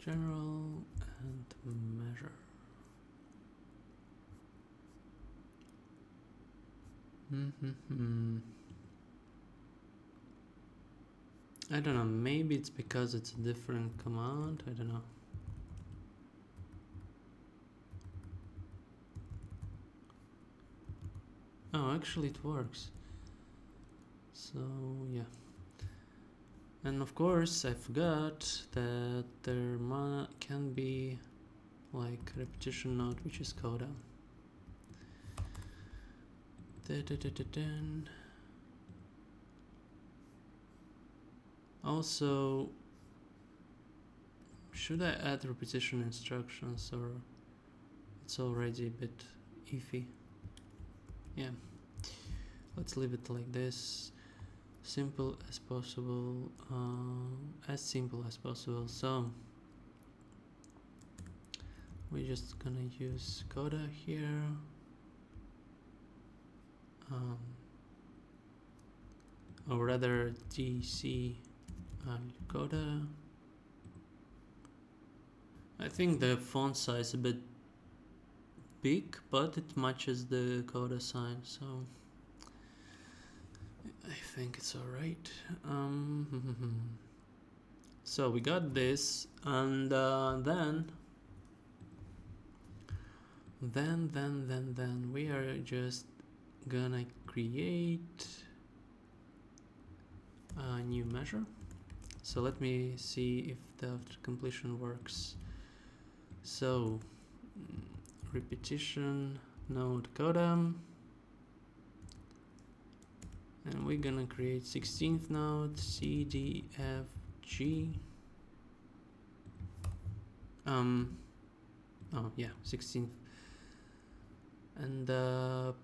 A: General and measure. I don't know, maybe it's because it's a different command, I don't know. Oh, actually it works. So, yeah. And of course, I forgot that there can be like repetition note, which is coda. Also, should I add repetition instructions or it's already a bit iffy? Yeah, let's leave it like this. Simple as possible, as simple as possible. So we're just gonna use coda here. Or rather DC coda. I think the font size is a bit big, but it matches the coda sign, so I think it's alright. So we got this, and then we are just gonna create a new measure. So let me see if the after completion works. So repetition node coda, and we're gonna create 16th node C D F G. Oh yeah, 16th. And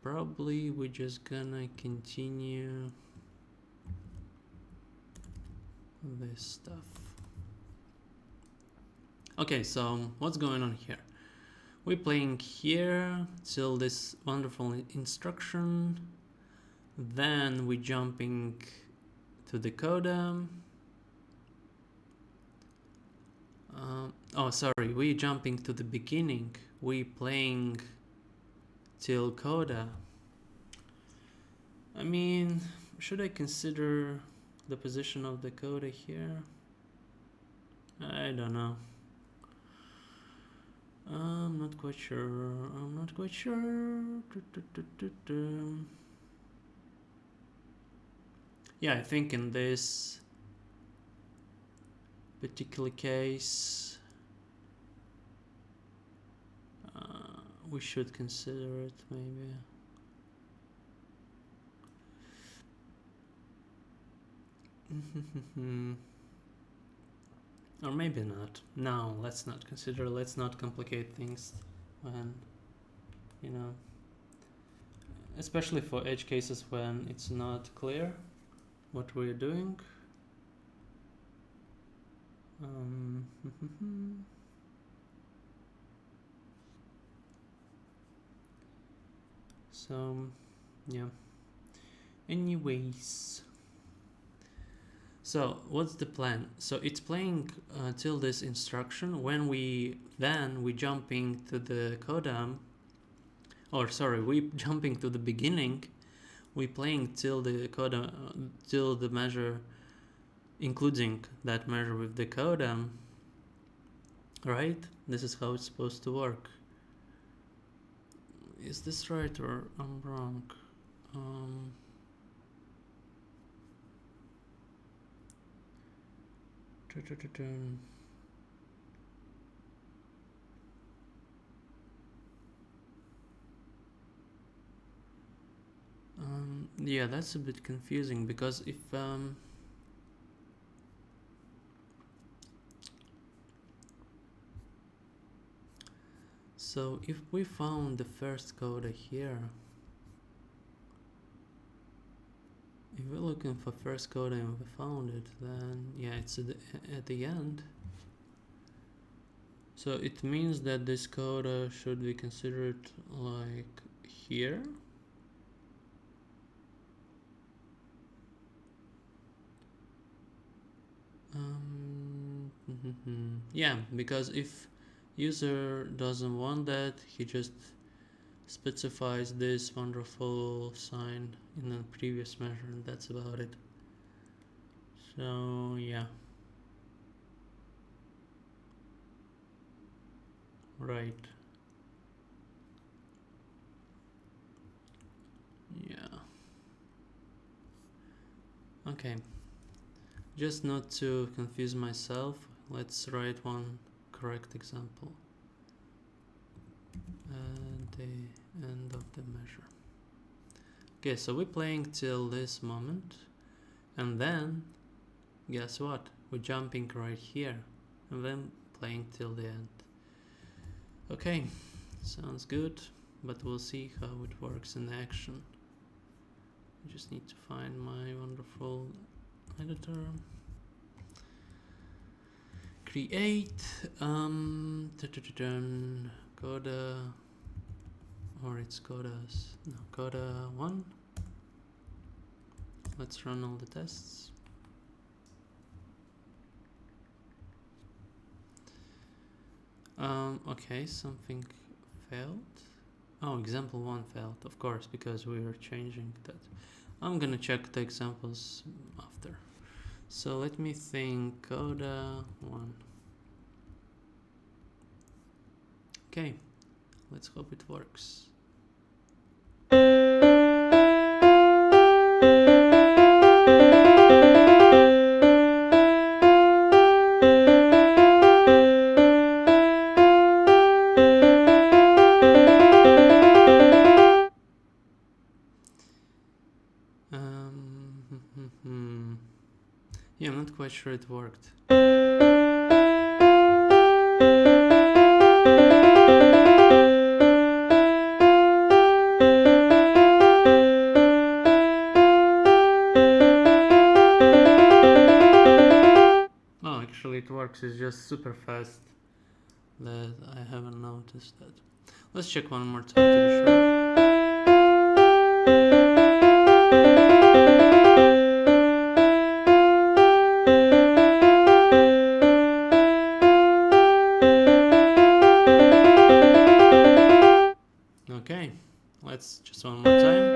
A: probably we're just gonna continue this stuff. Okay, so what's going on here? We're playing here till this wonderful instruction, then we're jumping to the coda. Oh, sorry, we're jumping to the beginning. We're playing till coda. I mean, should I consider the position of the coda here? I don't know. I'm not quite sure. Yeah, I think in this particular case, we should consider it maybe. Or maybe not. No, let's not consider, let's not complicate things when, you know, especially for edge cases when it's not clear what we're doing. So, yeah. Anyways. So what's the plan? So it's playing till this instruction. When we jumping to the coda, or sorry, we jumping to the beginning. We playing till the coda, till the measure, including that measure with the coda. Right? This is how it's supposed to work. Is this right or I'm wrong? Yeah, that's a bit confusing because if so if we found the first coda here, if we're looking for first coda and we found it, then yeah, it's at the end. So it means that this coda should be considered like here. Yeah, because if user doesn't want that, he just specifies this wonderful sign in the previous measure and that's about it. So yeah, right, yeah, okay. Just not to confuse myself, let's write one correct example at the end of the measure. Okay, so we're playing till this moment, and then guess what? We're jumping right here, and then playing till the end. Okay, sounds good, but we'll see how it works in action. I just need to find my wonderful editor. Create coda, or it's codas, no, coda 1. Let's run all the tests. Okay, something failed. Oh, example 1 failed, of course, because we are changing that. I'm gonna check the examples after. So let me think. Coda 1. Okay, let's hope it works. Yeah, I'm not quite sure it worked. Oh, actually it works, it's just super fast that I haven't noticed that. Let's check one more time to be sure. Okay, let's just one more time.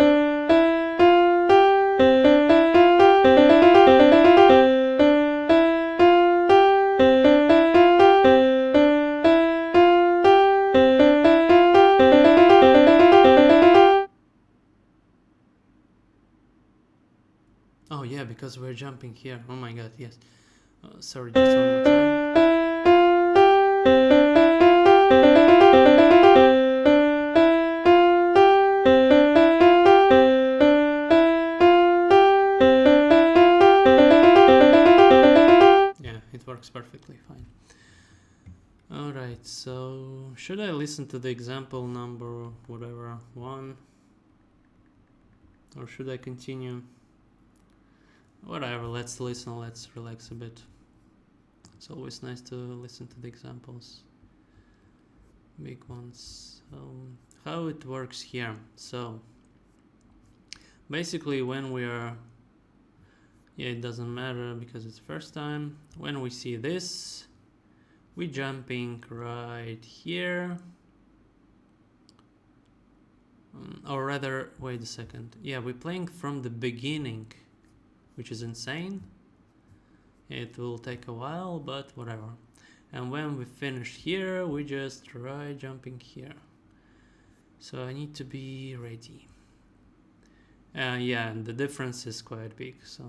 A: Oh yeah, because we're jumping here. Oh my god, yes. Sorry, just one more time. Yeah, it works perfectly fine. Alright, so should I listen to the example number whatever 1? Or should I continue? Whatever, let's listen, let's relax a bit. It's always nice to listen to the examples. Big ones. So, how it works here. So, basically when we are... Yeah, it doesn't matter because it's first time. When we see this, we're jumping right here. Or rather, wait a second. Yeah, we're playing from the beginning, which is insane. It will take a while, but whatever. And when we finish here, we just try jumping here. So I need to be ready. Yeah, and the difference is quite big. So.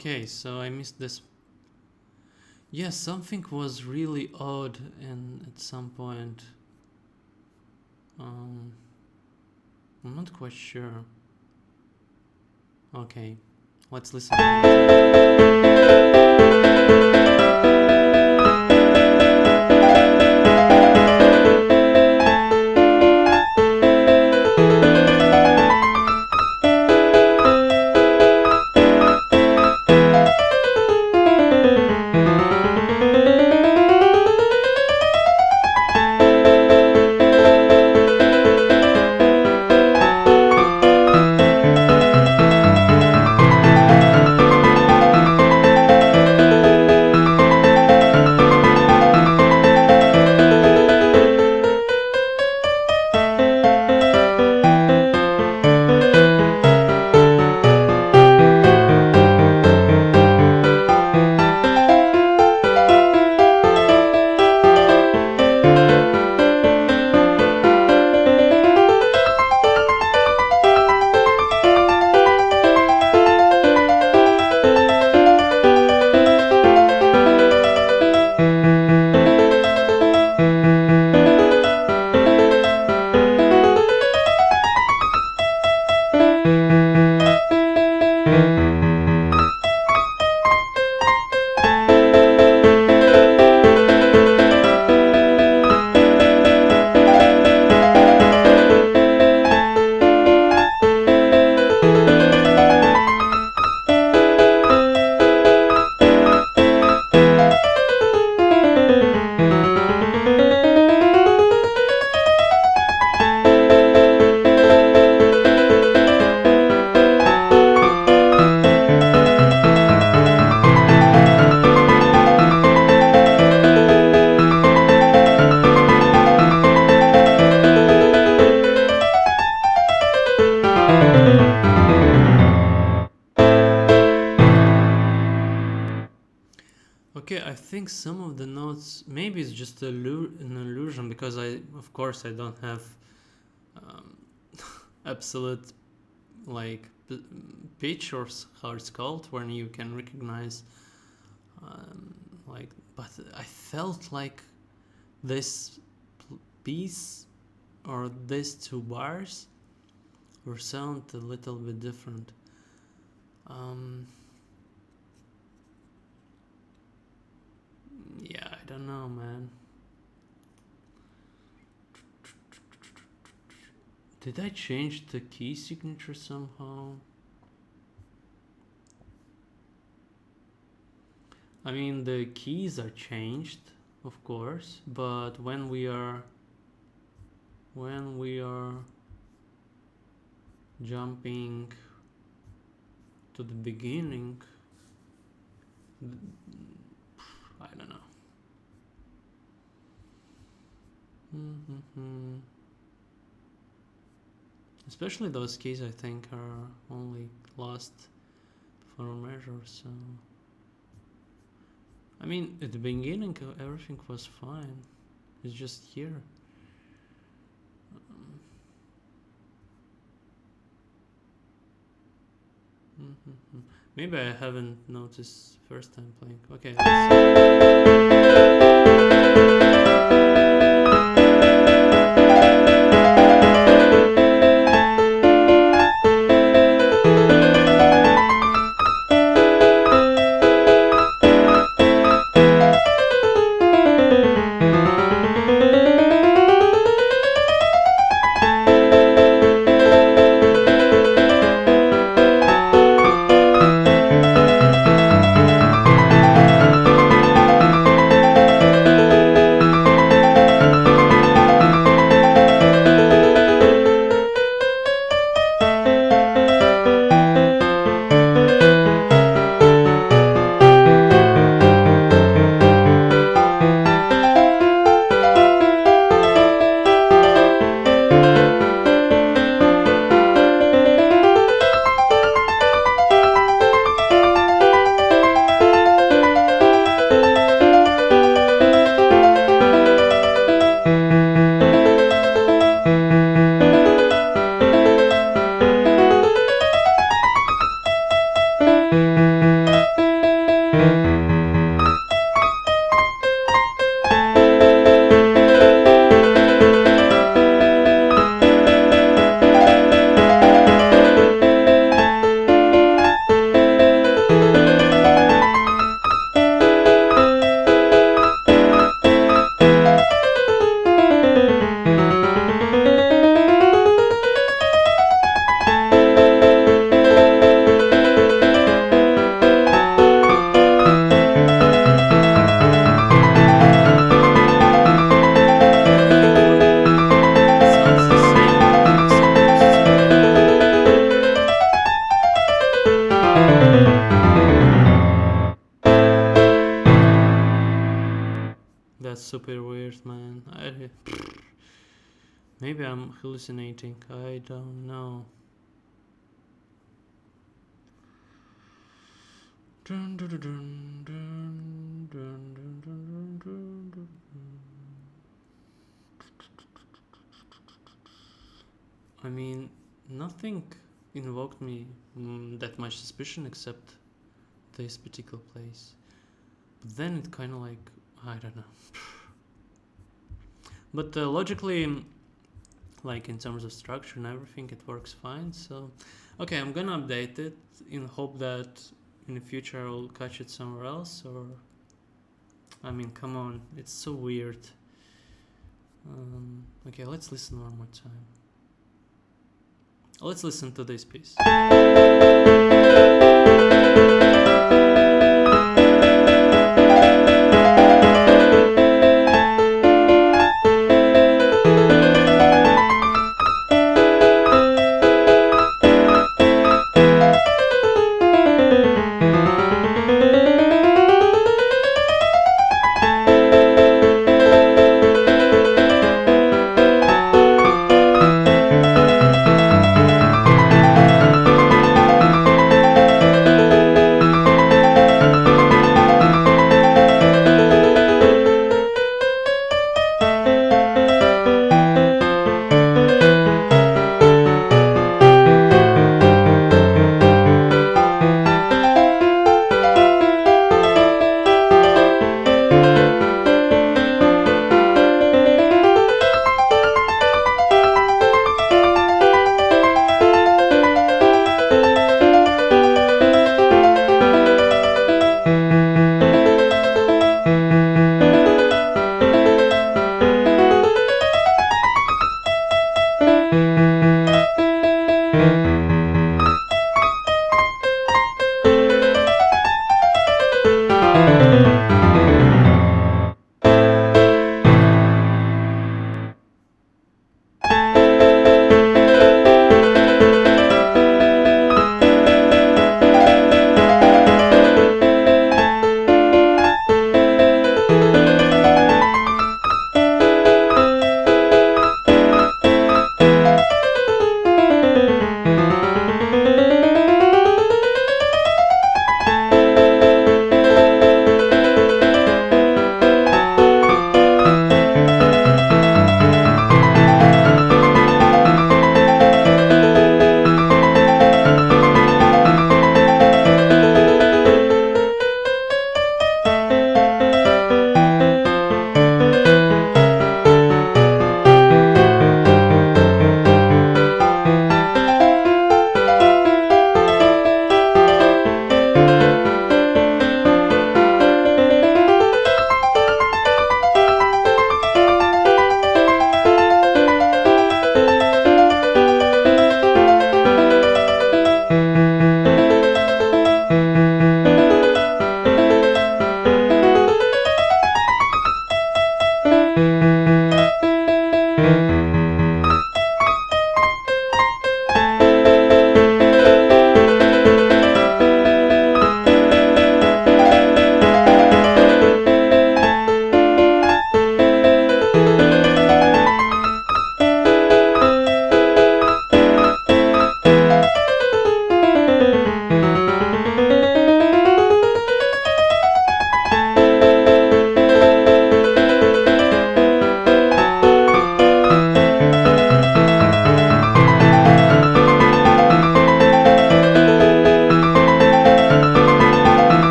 A: Okay, so I missed this. Yeah, something was really odd, and at some point, um, I'm not quite sure. Okay, let's listen. Okay, I think some of the notes maybe it's just an illusion because of course, I don't have um, absolute like pitch or how it's called when you can recognize um, like. But I felt like this piece or these two bars were sound a little bit different. Um, yeah, I don't know, man. Did I change the key signature somehow? I mean, the keys are changed, of course, but when we are jumping to the beginning, I don't know. Especially those keys, I think, are only lost for measure. So, I mean, at the beginning, everything was fine. It's just here. Maybe I haven't noticed first time playing. Okay, weird, man. Maybe I'm hallucinating. I don't know. I mean, nothing invoked me that much suspicion except this particular place. But then it kind of like, I don't know. But logically, like in terms of structure and everything, it works fine. So, okay, I'm gonna update it in hope that in the future I will catch it somewhere else. Or, I mean, come on, it's so weird. Okay, let's listen one more time. Let's listen to this piece.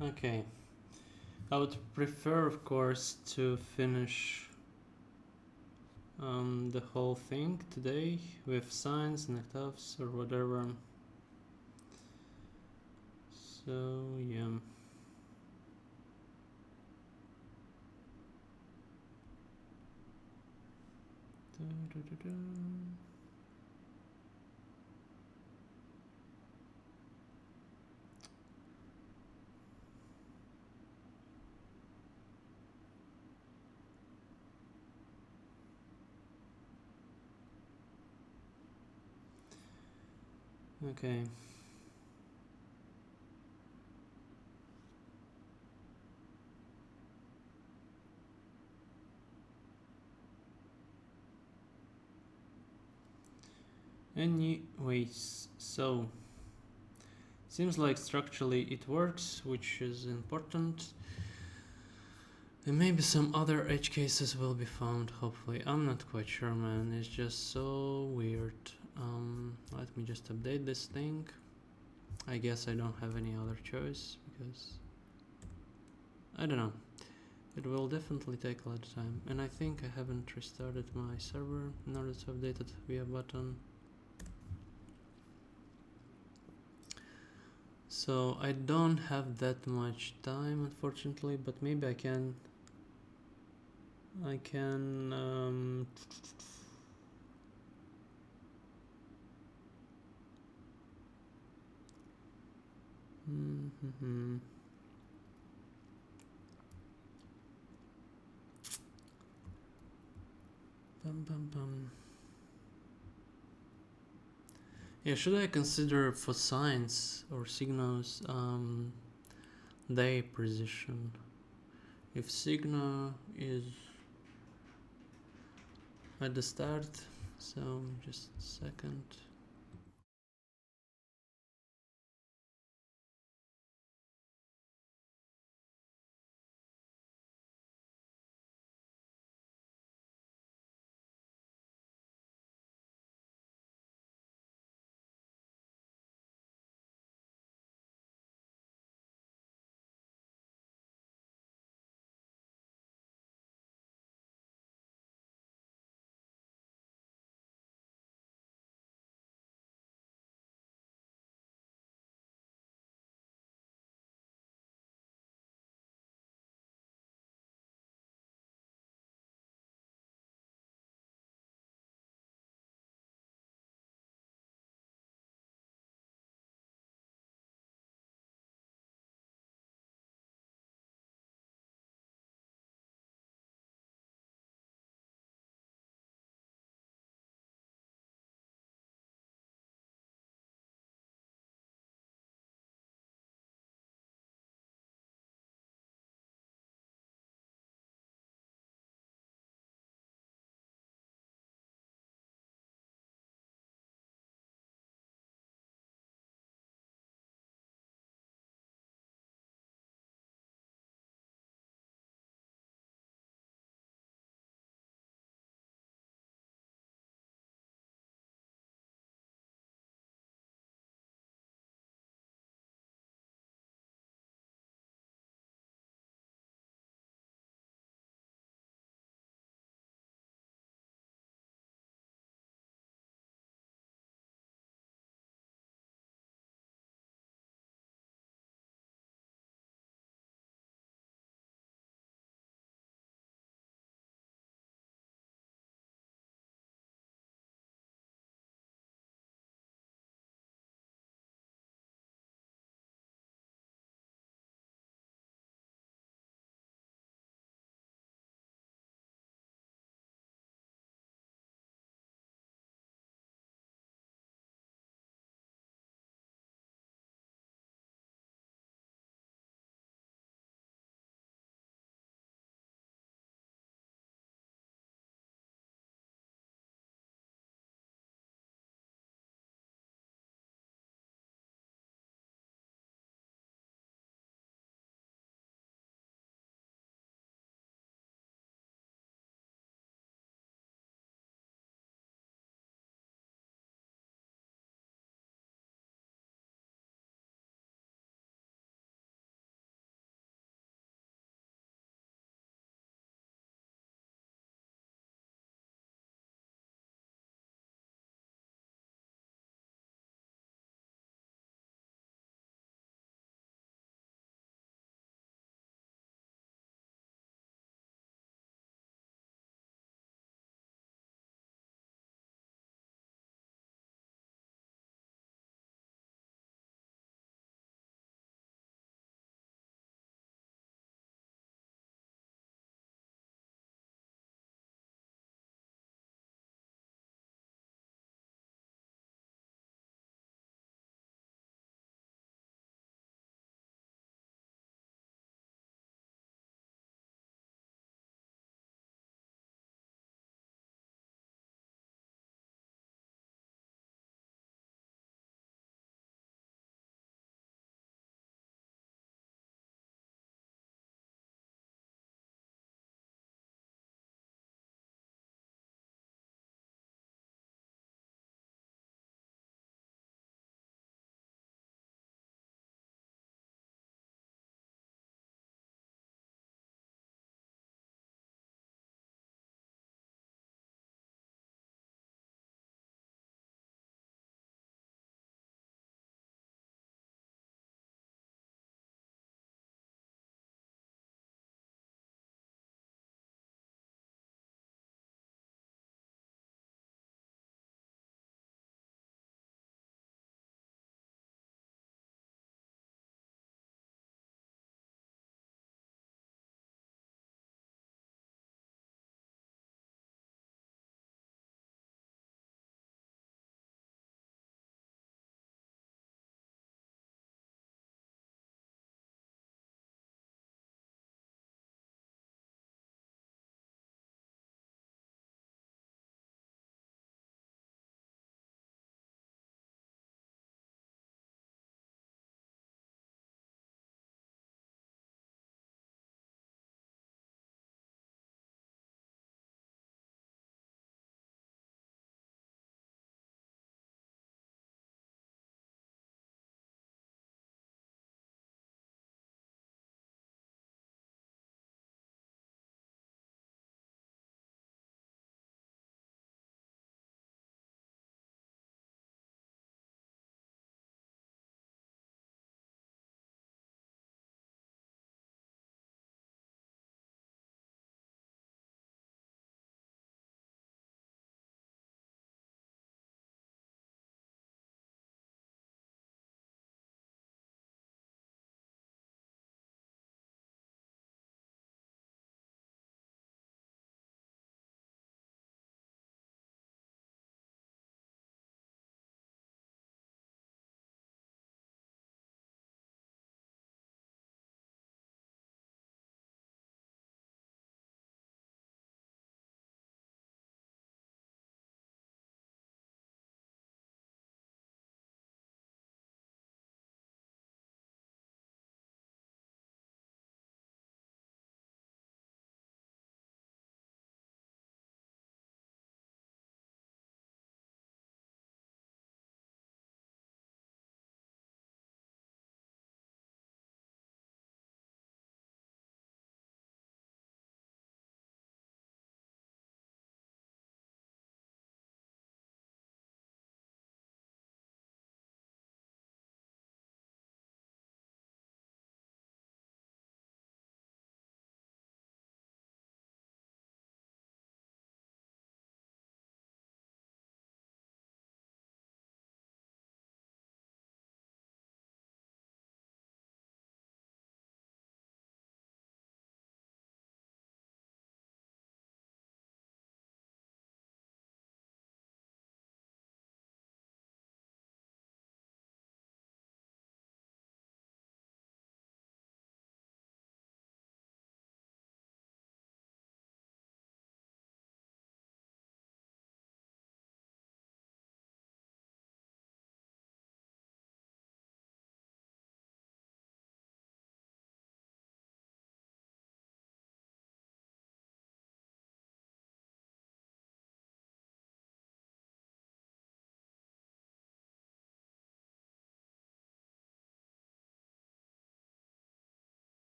A: Okay. I would prefer, of course, to finish the whole thing today with signs and octaves or whatever. So, yeah. Okay. Anyways, so seems like structurally it works, which is important. And maybe some other edge cases will be found, hopefully. I'm not quite sure, man. It's just so weird. Let me just update this thing. I guess I don't have any other choice because I don't know. It will definitely take a lot of time. And I think I haven't restarted my server in order to update it via button. So I don't have that much time, unfortunately, but maybe I can mm-hmm. Bum, bum, bum. Yeah, should I consider for signs or signals their position? If signal is at the start, so just a second.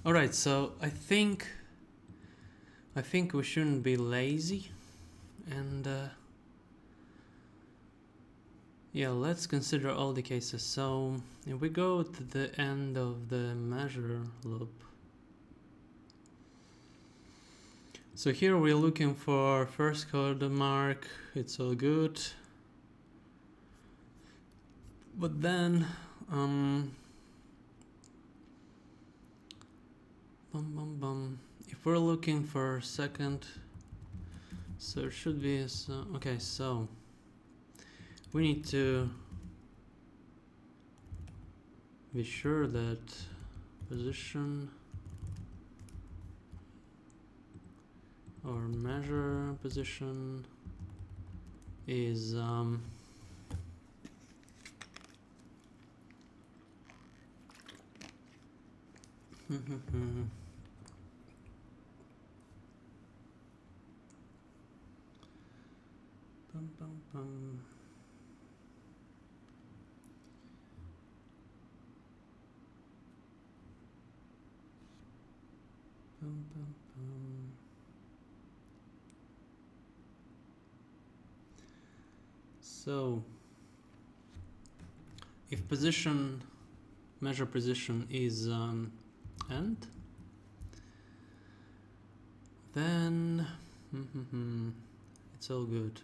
A: All right, so I think we shouldn't be lazy, and yeah, let's consider all the cases. So if we go to the end of the measure loop, so here we're looking for first code mark, it's all good. But then, if we're looking for second, so it should be, okay, so we need to be sure that position or measure position is so if position measure position is end, then it's all good.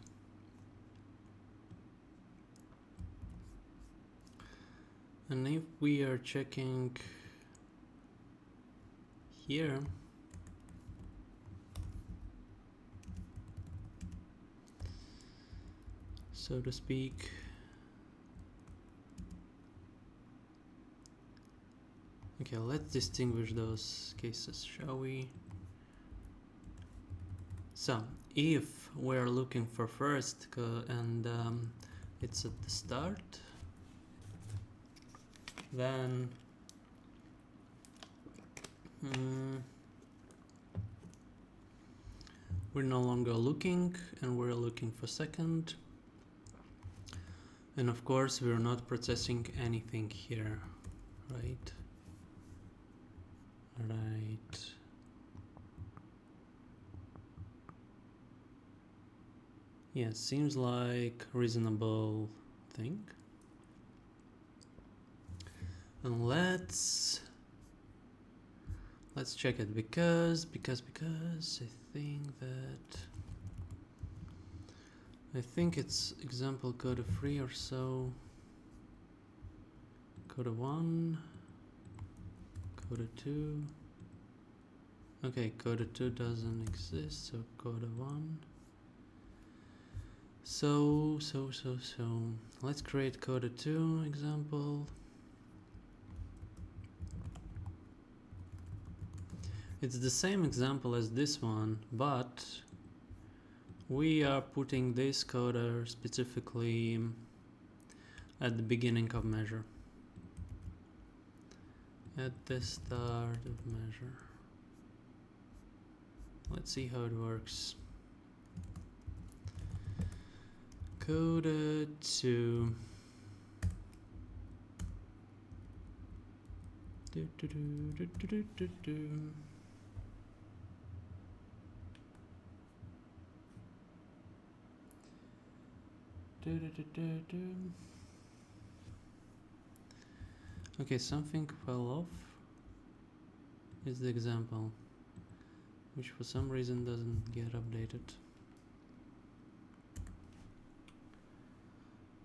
A: And if we are checking here, so to speak, okay, let's distinguish those cases, shall we? So if we're looking for first and it's at the start, then we're no longer looking and we're looking for second, and of course we're not processing anything here, right? Yeah, seems like reasonable thing. And let's check it because I think it's example code 3 or so. Code 1, code 2. Okay, code 2 doesn't exist, so code 1. So let's create code 2 example. It's the same example as this one, but we are putting this coder specifically at the beginning of measure, at the start of measure. Let's see how it works. Code 2. Okay, something fell off. Is the example, which for some reason doesn't get updated.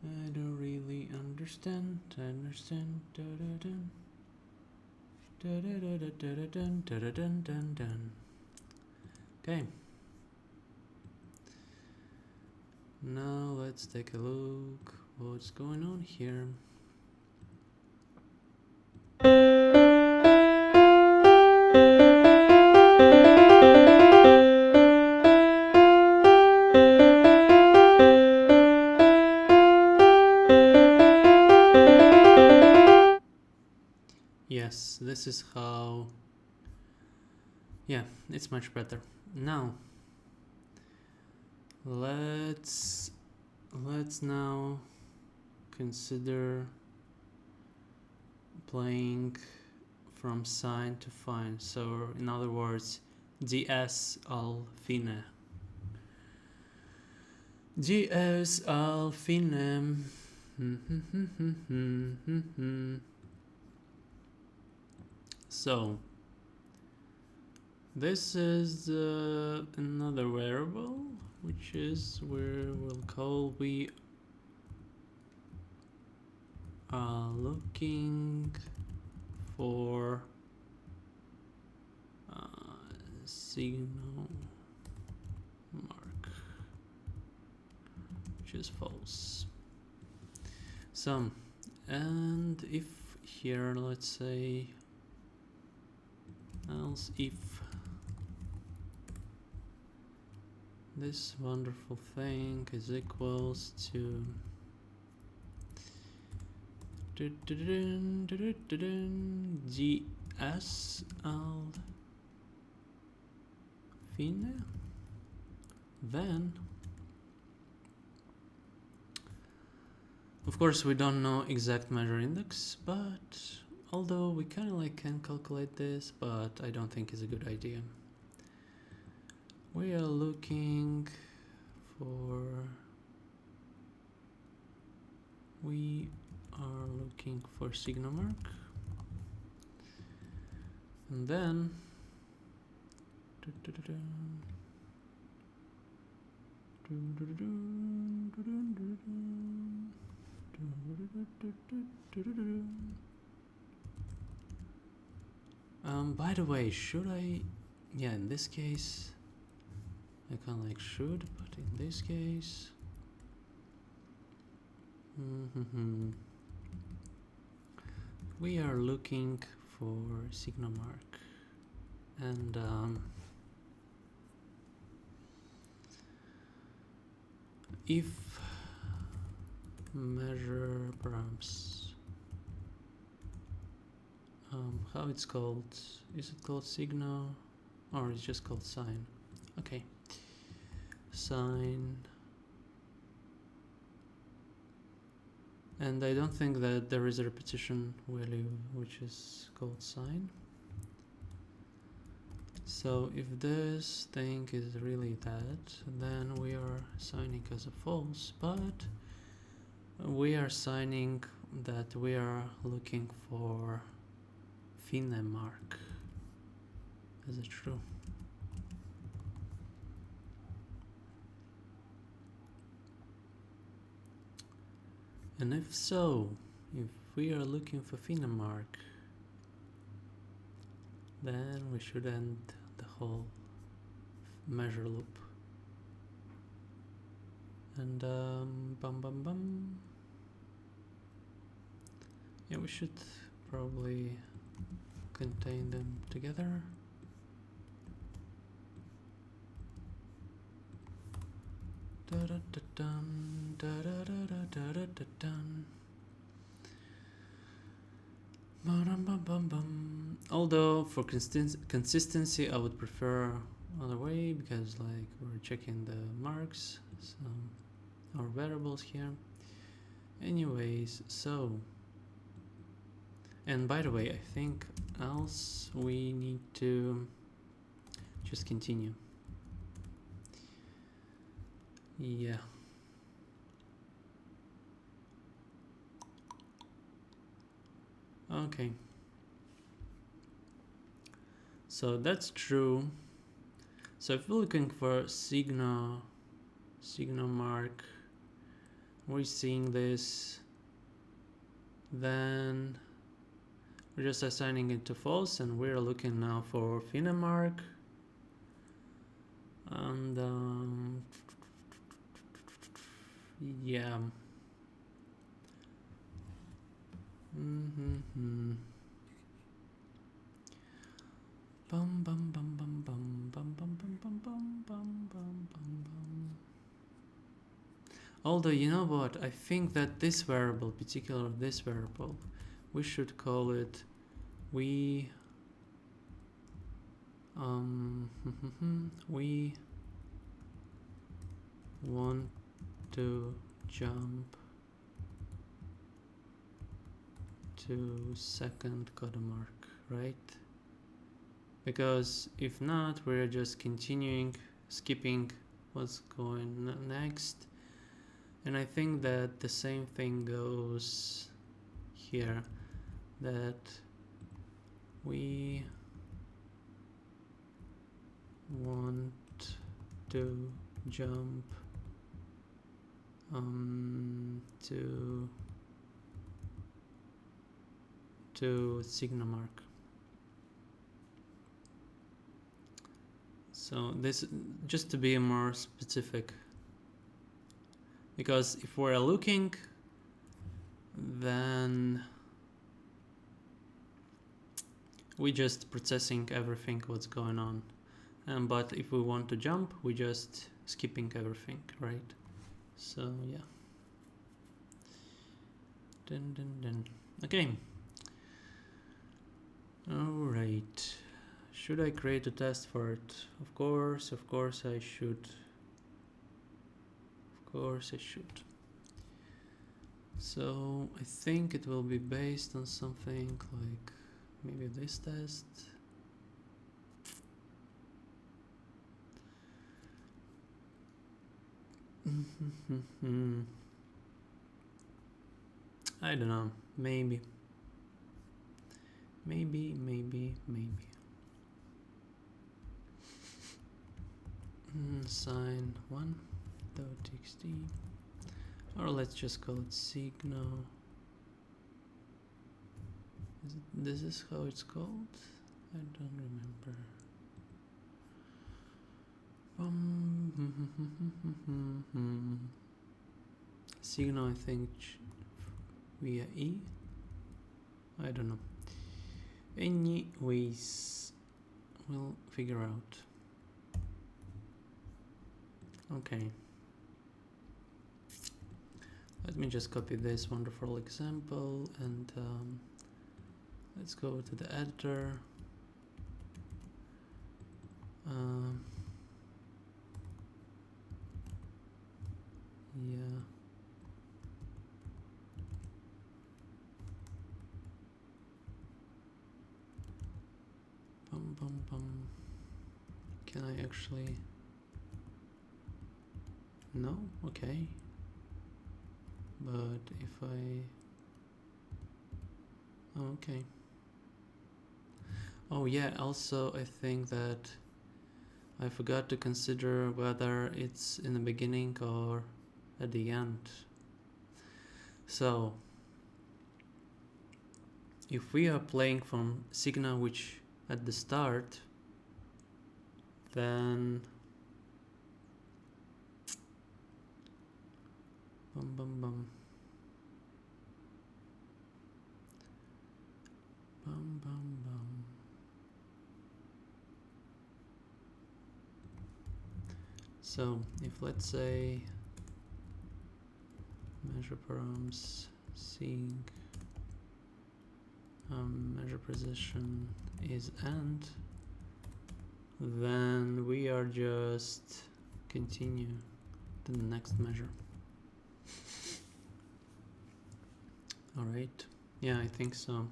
A: I don't really understand. Okay. Now let's take a look what's going on here. Yes, this is how, yeah, it's much better. Now let's now consider playing from sign to fine. So in other words, ds al fine. ds al fine. So this is another variable, which is where we'll call we are looking for signal mark, which is false. So, and if here, let's say, else if this wonderful thing is equals to gs al fine, then of course we don't know exact measure index, but although we kind of like can calculate this, but I don't think it's a good idea. We are looking for signal mark, and then by the way, should I, yeah, in this case I kind of like should, but in this case we are looking for signal mark, and if measure params, how it's called, is it called signal or it's just called sign? Okay, sign, and I don't think that there is a repetition value which is called sign. So if this thing is really that, then we are signing as a false, but we are signing that we are looking for fine mark as a true. And if so, if we are looking for fine mark, then we should end the whole measure loop. And yeah, we should probably contain them together. Although for consistency I would prefer other way, because like we're checking the marks, so our variables here. Anyways, so, and by the way, I think else we need to just continue. Yeah. Okay. So that's true. So if we're looking for signal mark, we're seeing this, then we're just assigning it to false, and we're looking now for fine mark. And yeah. Bum bum bum bum bum bum bum bum bum bum bum bum bum. Although, you know what, I think that this variable, particularly this variable, we should call it we want to jump to second coda mark, right? Because if not, we're just continuing, skipping what's going next. And I think that the same thing goes here, that we want to jump to signal mark. So this, just to be more specific, because if we're looking, then we just processing everything what's going on. But if we want to jump, we just skipping everything, right? So yeah. Dun, dun, dun. Okay. All right. Should I create a test for it? Of course I should. Of course I should. So I think it will be based on something like maybe this test. I don't know. Maybe. Sign 1.txt, or let's just call it signal. This is how it's called? I don't remember. Signal, I think, via E. I don't know. Anyways, we'll figure out. Okay. Let me just copy this wonderful example and let's go to the editor. Yeah. Can I actually? No? Okay. But if I... Oh, okay. Oh yeah, also I think that I forgot to consider whether it's in the beginning or at the end. So if we are playing from signal which at the start, then So if let's say measure params sync measure position is end, then we are just continue to the next measure. All right. Yeah, I think so.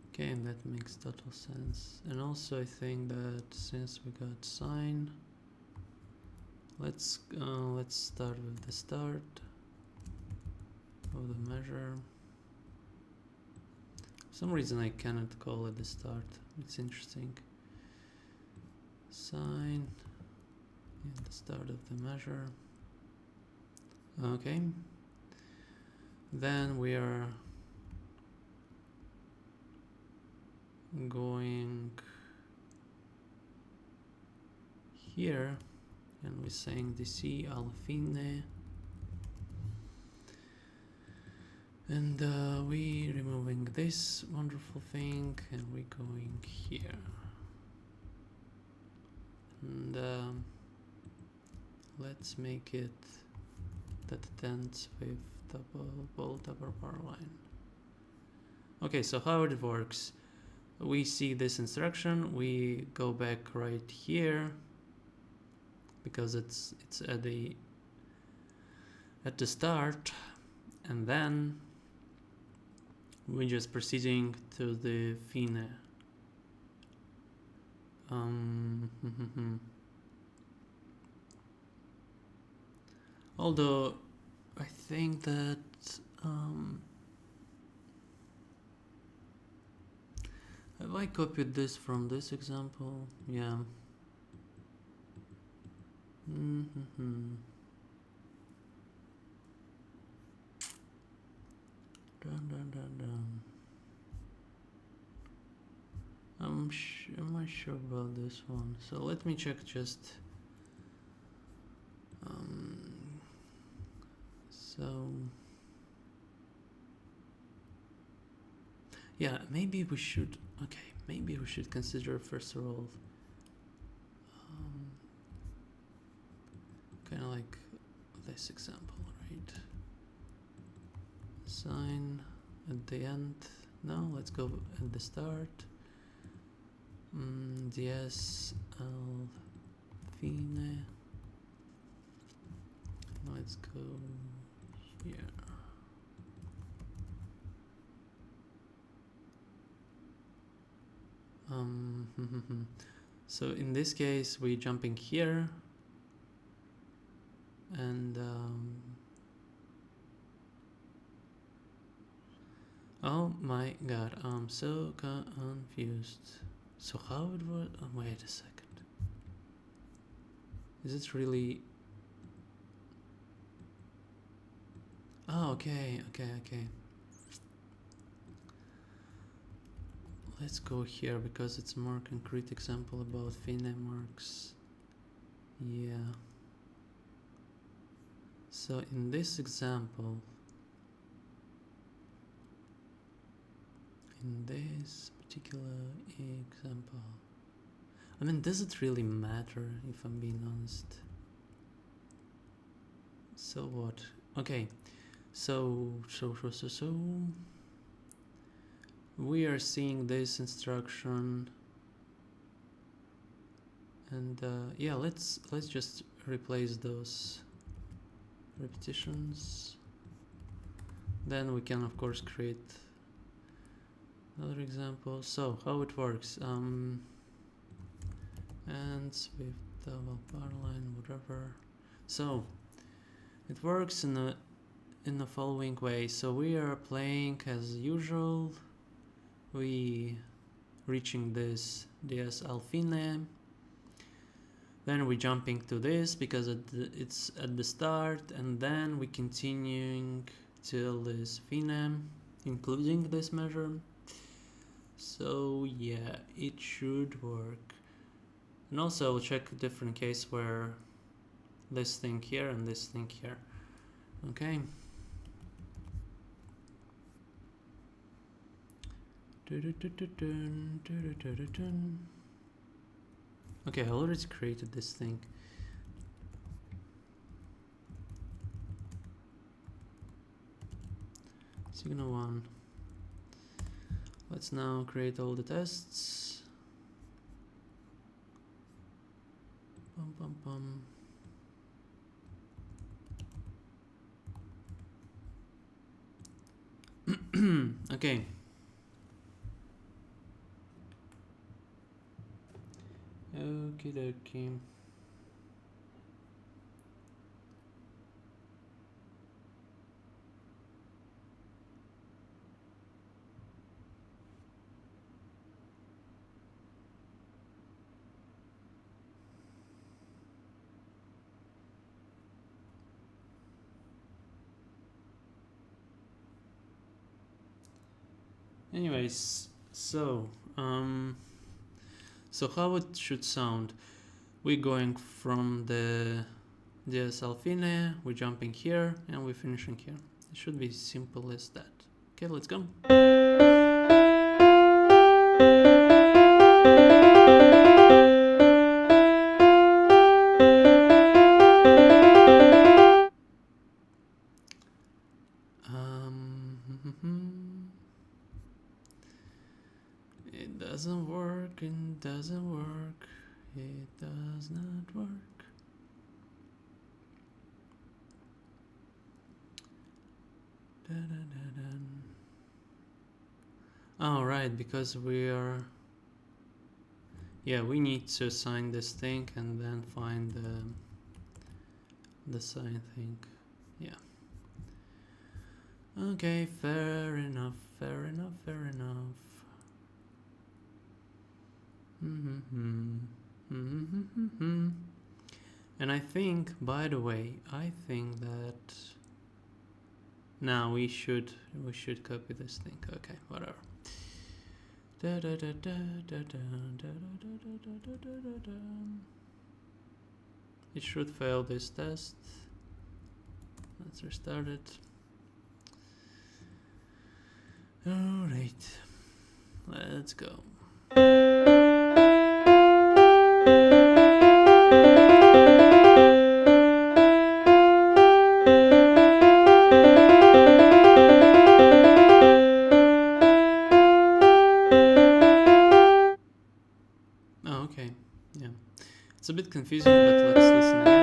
A: Okay, and that makes total sense. And also I think that since we got sign, let's start with the start of the measure. For some reason I cannot call it the start. It's interesting. Sign and the start of the measure. Okay. Then we are going here and we're saying DC alla fine, and we removing this wonderful thing and we're going here, and let's make it that ends with double bar line. Okay, so how it works, we see this instruction, we go back right here because it's at the start, and then we're just proceeding to the fine. Although I think that have I copied this from this example? Yeah. I'm not sure about this one, so let me check just. So yeah, maybe we should. Okay, maybe we should consider first of all, kind of like this example, right? Sign at the end. No, let's go at the start. Dies al fine. Let's go here. So in this case, we're jumping here, and oh my god, I'm so confused. So how it was? Oh, wait a second. Is it really? Oh, okay. Let's go here because it's a more concrete example about fine marks. Yeah. So in this example, I mean, does it really matter if I'm being honest? So what? Okay, so we are seeing this instruction, and yeah, let's just replace those repetitions. Then we can of course create another example. So how it works? And with double bar line, whatever. So it works in the following way. So we are playing as usual. We reaching this dies al fine. Then we jumping to this because it's at the start, and then we continuing till this fine, including this measure. So yeah, it should work. And also check a different case where this thing here and this thing here. Okay. Okay, I already created this thing. Signal 1. Let's now create all the tests. Okay. Okie dokie. Anyways, so how it should sound? We're going from the dies al fine, we're jumping here, and we're finishing here. It should be simple as that. Okay, let's go. It doesn't work, it doesn't work, it does not work. Oh, right, because we are... Yeah, we need to assign this thing and then find the sign thing. Yeah. Okay, fair enough, fair enough, fair enough. And I think, by the way, I think that now we should copy this thing. Okay, whatever. It should fail this test. Let's restart it. Alright, let's go. Oh, okay, yeah. It's a bit confusing, but let's listen again.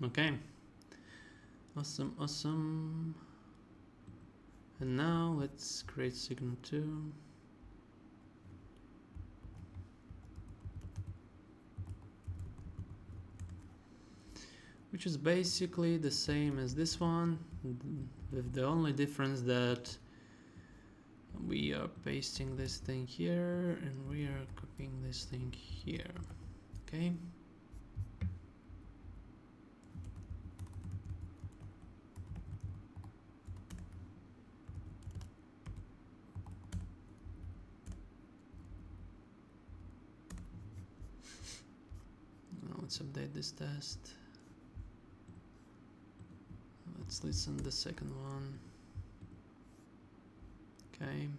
A: Okay. Awesome, awesome. And now let's create signal 2. Which is basically the same as this one, with the only difference that we are pasting this thing here and we are copying this thing here. Okay. Now let's update this test. Let's listen the second one. Okay.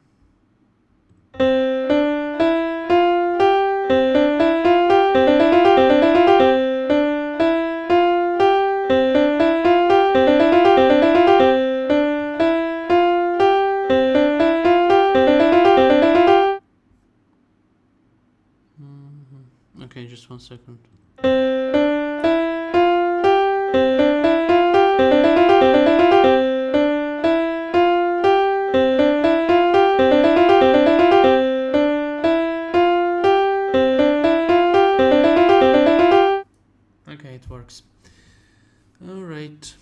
A: Okay, just 1 second. Okay, it works. All right.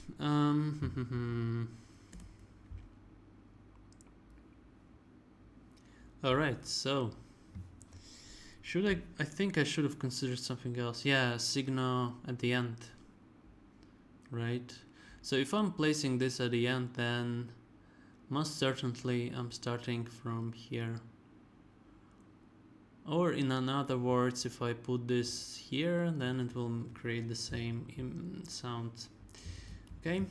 A: All right. So, I think I should have considered something else. Yeah, signal at the end. Right. So if I'm placing this at the end, then most certainly I'm starting from here. Or in other words, if I put this here, then it will create the same sound. Okay.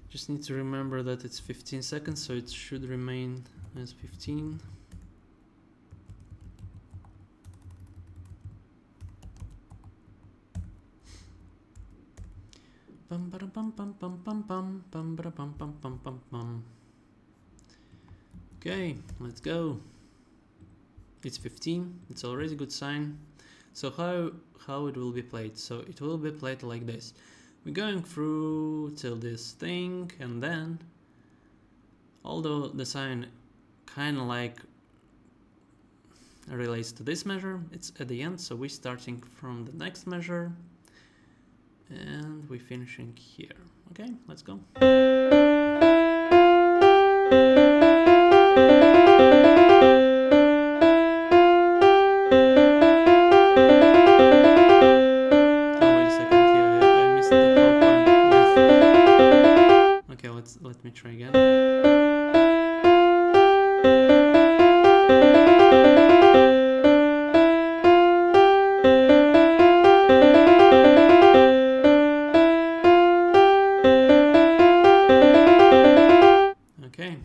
A: Just need to remember that it's 15 seconds, so it should remain as 15. Okay, let's go. It's 15. It's already a good sign. So how it will be played? So it will be played like this. We're going through till this thing, and then, although the sign kind of like relates to this measure, it's at the end, so we're starting from the next measure and we're finishing here. Okay, let's go. Let me try again. Okay,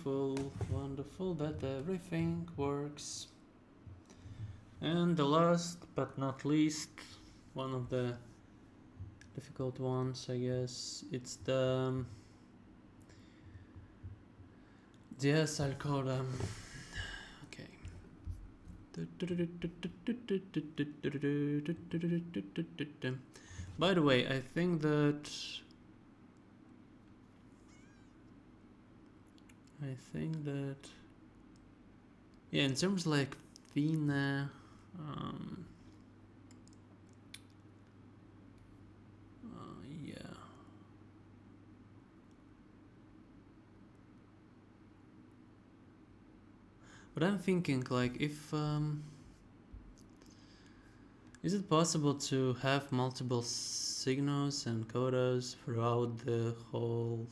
A: wonderful, wonderful that everything works. And the last but not least, one of the difficult ones, I guess, it's the yes, I'll call them. Okay. By the way, I think that yeah, in terms like Fina, yeah. But I'm thinking like if is it possible to have multiple signals and codas throughout the whole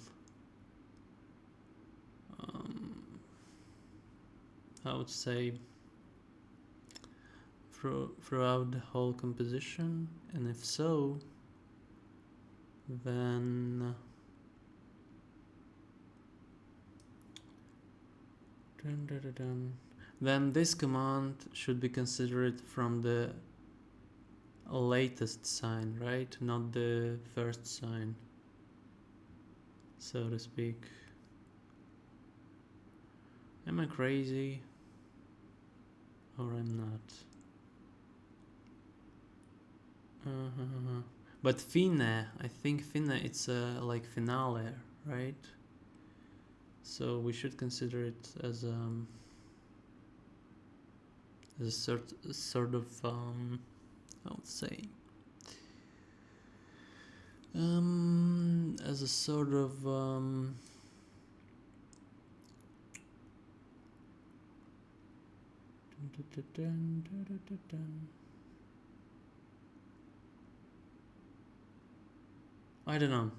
A: how would say throughout the whole composition, and if so, then then this command should be considered from the latest sign, right? Not the first sign, so to speak. Am I crazy? Or I'm not? But fine, I think fine, it's like finale, right? So we should consider it as a sort of I would say as a sort of I don't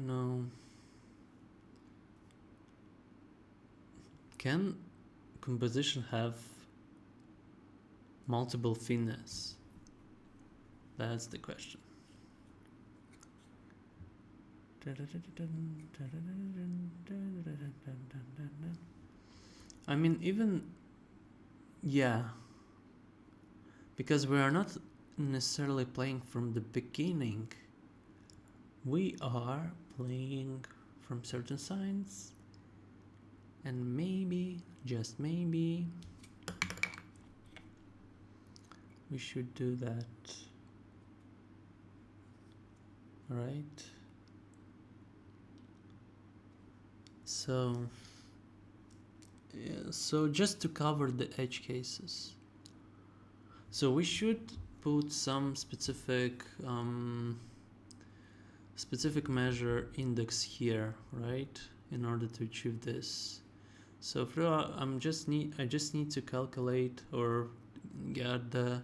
A: know. Can composition have multiple finesse? That's the question. I mean, even yeah, because we are not necessarily playing from the beginning. We are playing from certain signs, and maybe, just maybe, we should do that. Right? So, yeah, so just to cover the edge cases. So we should put some specific measure index here, right? In order to achieve this. So I just need to calculate or get the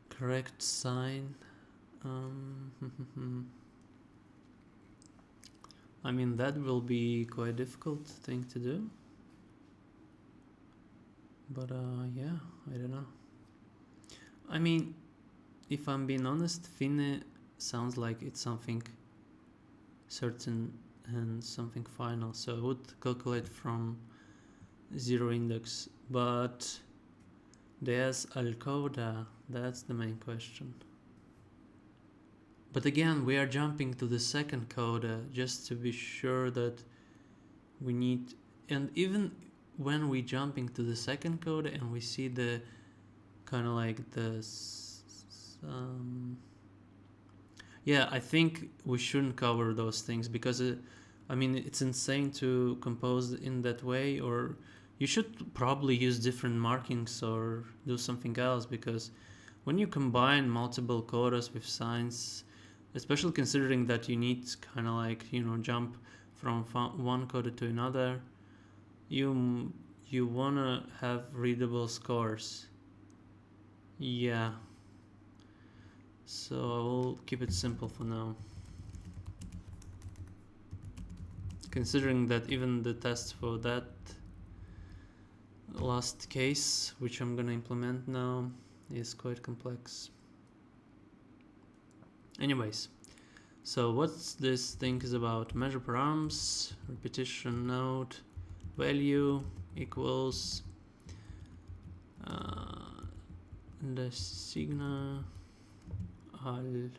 A: correct sign. I mean, that will be quite a difficult thing to do. But yeah, I don't know. I mean, if I'm being honest, fine sounds like it's something certain and something final. So I would calculate from zero index, but there's al coda, that's the main question. But again, we are jumping to the second coda just to be sure that we need, and even when we jumping to the second coda and we see the kind of like this yeah, I think we shouldn't cover those things because I mean, it's insane to compose in that way, or you should probably use different markings or do something else, because when you combine multiple codas with signs, especially considering that you need kind of like, jump from one coda to another, you want to have readable scores. Yeah. So I will keep it simple for now. Considering that even the test for that last case, which I'm gonna implement now, is quite complex. Anyways, So what's this thing is about? Measure params, repetition node, value equals the signa al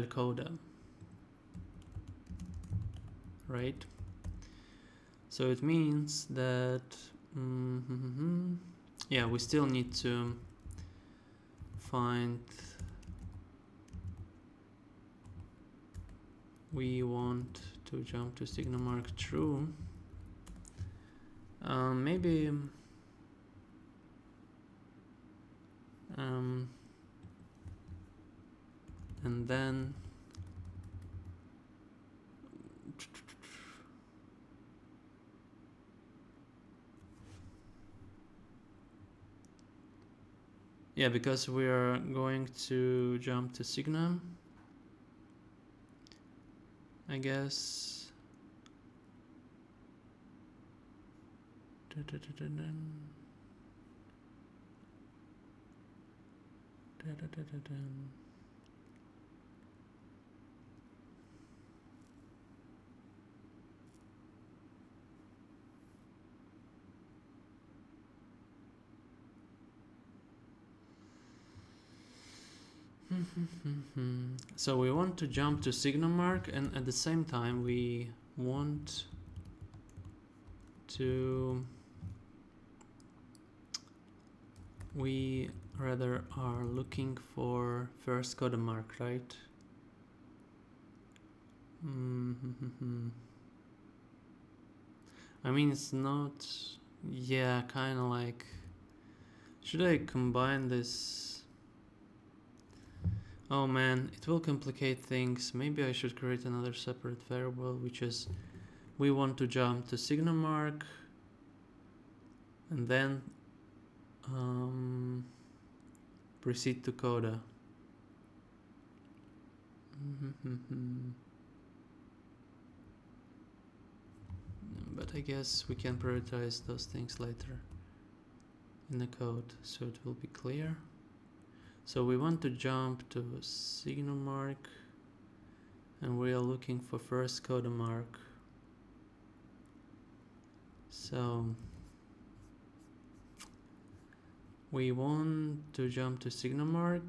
A: coda, right? So it means that yeah, we still need to find, we want to jump to sigma mark true. Maybe and then yeah, because we are going to jump to sigma, I guess. So we want to jump to sigma mark, and at the same time we want to, we rather are looking for first coda mark, right? I mean, it's not, yeah, kind of like, should I combine this? Oh man, it will complicate things. Maybe I should create another separate variable, which is we want to jump to sigma mark and then proceed to coda. But I guess we can prioritize those things later in the code, so it will be clear. So we want to jump to sigma mark, and we are looking for first coda mark. So we want to jump to sigma mark.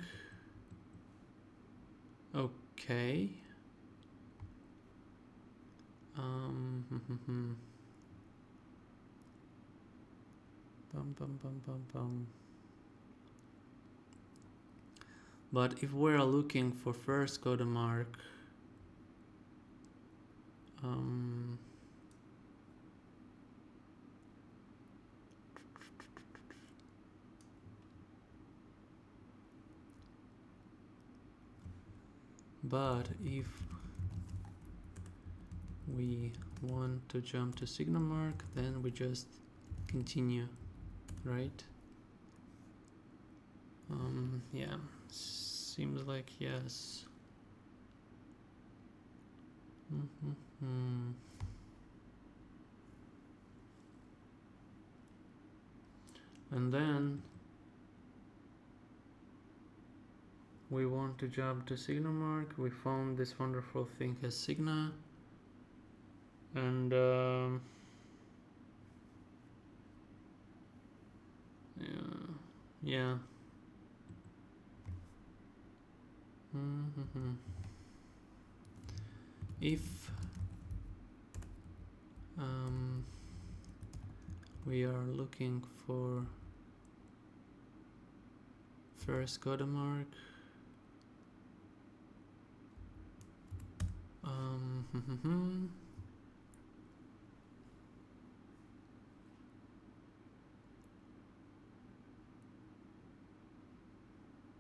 A: Okay. But if we're looking for first coda mark, but if we want to jump to sigma mark, then we just continue, right? Yeah, seems like yes. And then we want to jump to sigma mark. We found this wonderful thing as sigma, and yeah. If we are looking for first coda mark,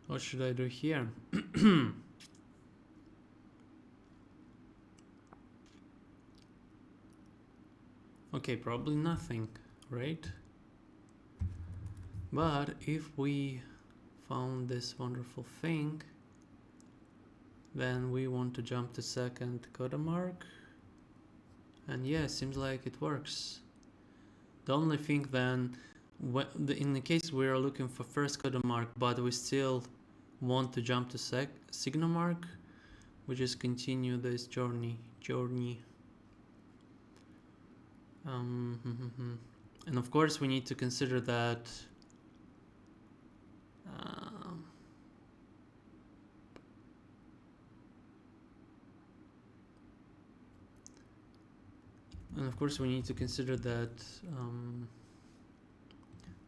A: what should I do here? Okay, probably nothing, right? But if we found this wonderful thing, then we want to jump to second coda mark, and yeah, seems like it works. The only thing then, in the case we are looking for first coda mark, but we still want to jump to signal mark, we just continue this journey. And of course we need to consider that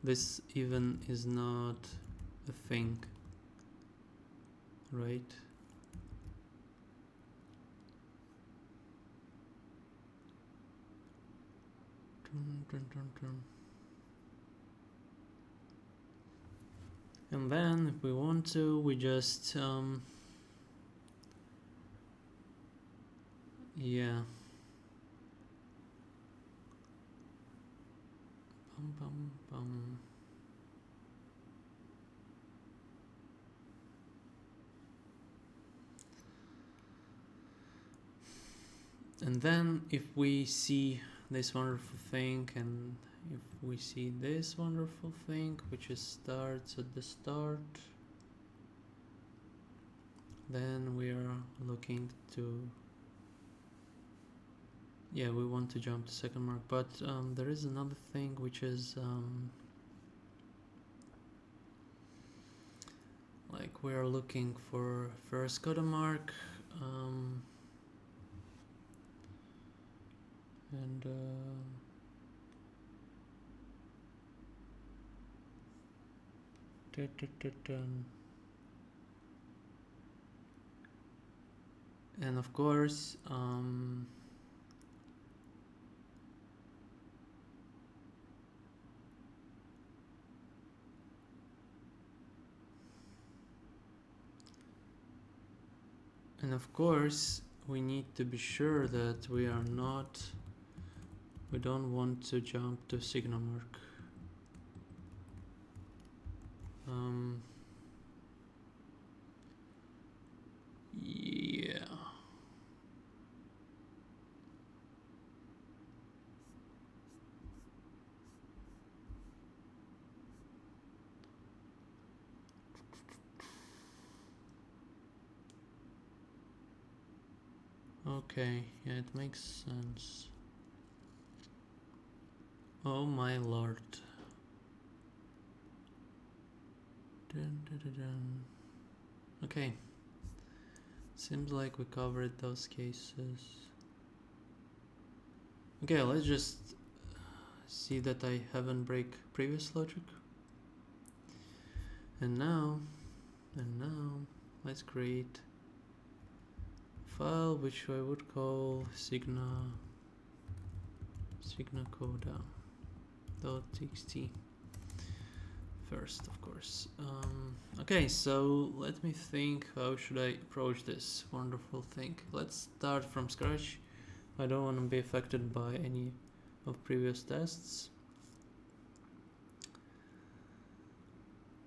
A: this even is not a thing, right? And then if we want to, we just yeah. And then if we see this wonderful thing, and if we see this wonderful thing, which is starts at the start, then we are looking to, yeah, we want to jump to second mark. But there is another thing, which is like we are looking for first coda mark, and and of course we need to be sure that we don't want to jump to signal mark. Yeah. Okay, yeah, it makes sense. Oh my lord. Okay. Seems like we covered those cases. Okay, let's just see that I haven't break previous logic. And now, let's create a file which I would call signacoda.txt first, of course. Okay, so let me think, how should I approach this wonderful thing? Let's start from scratch. I don't want to be affected by any of previous tests.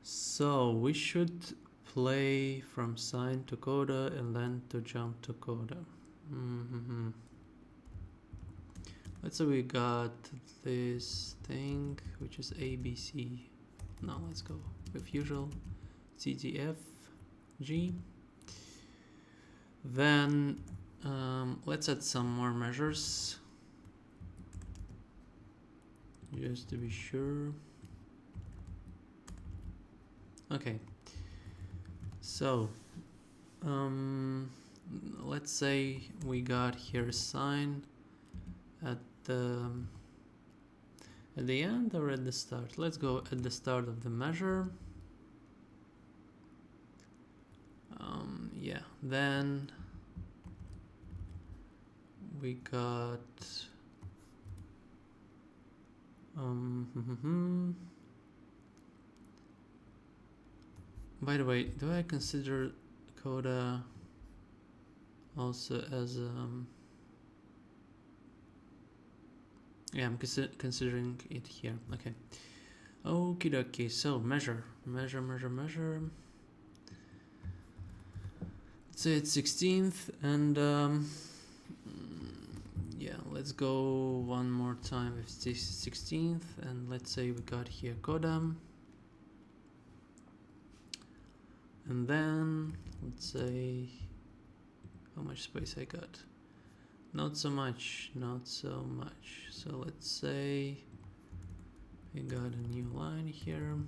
A: So we should play from sine to coda and then to jump to coda. Let's say we got this thing, which is ABC. Now let's go with usual CGFG. Then let's add some more measures just to be sure. Okay, so let's say we got here sine at the end or at the start. Let's go at the start of the measure. Yeah, then we got by the way, do I consider coda also as yeah, I'm considering it here. Okay. Okie dokie. So measure. Let's say it's 16th, and yeah, let's go one more time with 16th, and let's say we got here coda, And then let's say how much space I got. Not so much, not so much. So let's say we got a new line here.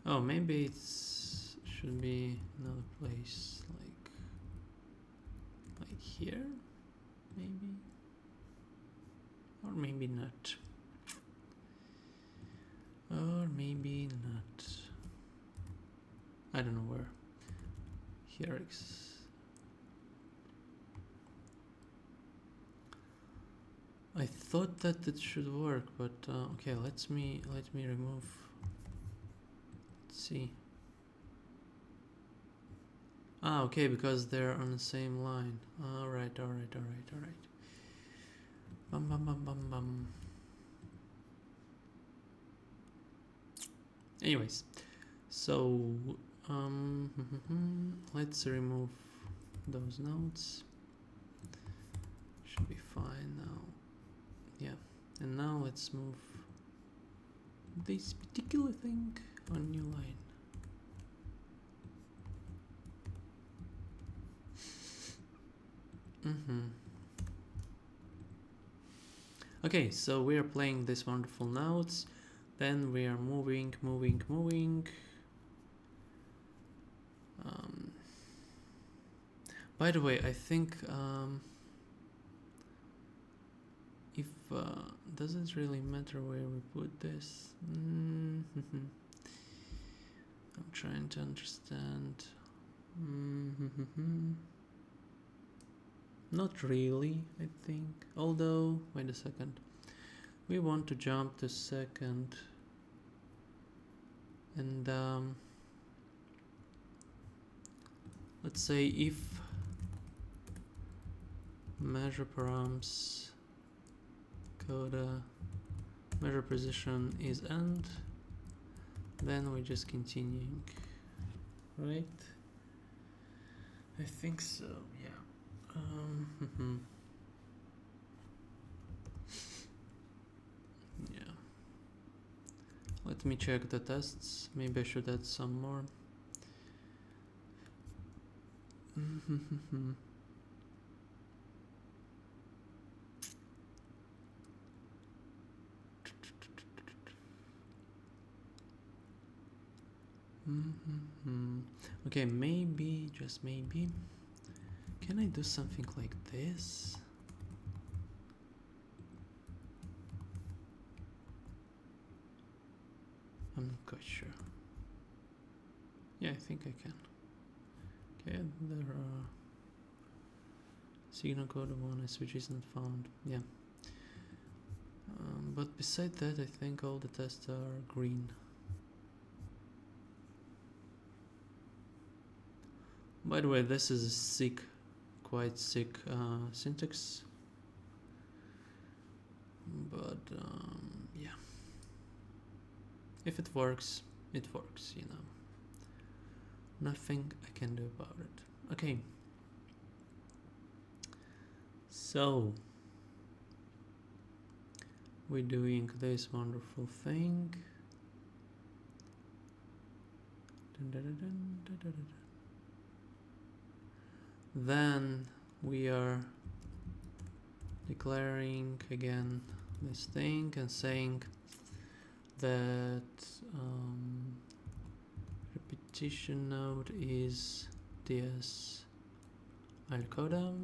A: Oh, maybe it should be another place like here, maybe, or maybe not, or maybe not. I don't know where. Here I thought that it should work, but okay. Let me remove. Let's see. Ah, okay, because they're on the same line. All right. Bum bum bum bum bum. Anyways, so let's remove those nodes. Should be fine now. Yeah, and now let's move this particular thing on new line. Okay, so we are playing these wonderful notes. Then we are moving. By the way, I think if does it really matter where we put this? I'm trying to understand. Not really, I think. Although, wait a second. We want to jump to second. And let's say if measure params coda measure position is end, then we're just continuing, right? I think so, yeah. Yeah. Let me check the tests. Maybe I should add some more. Okay, maybe, just maybe, can I do something like this? I'm not quite sure. Yeah, I think I can. Okay, there are signal code one which isn't found. Yeah. But beside that, I think all the tests are green. By the way, this is a sick, quite sick syntax. But yeah. If it works, it works, you know. Nothing I can do about it. Okay. So we're doing this wonderful thing. Then we are declaring again this thing and saying that repetition node is ds alcoda.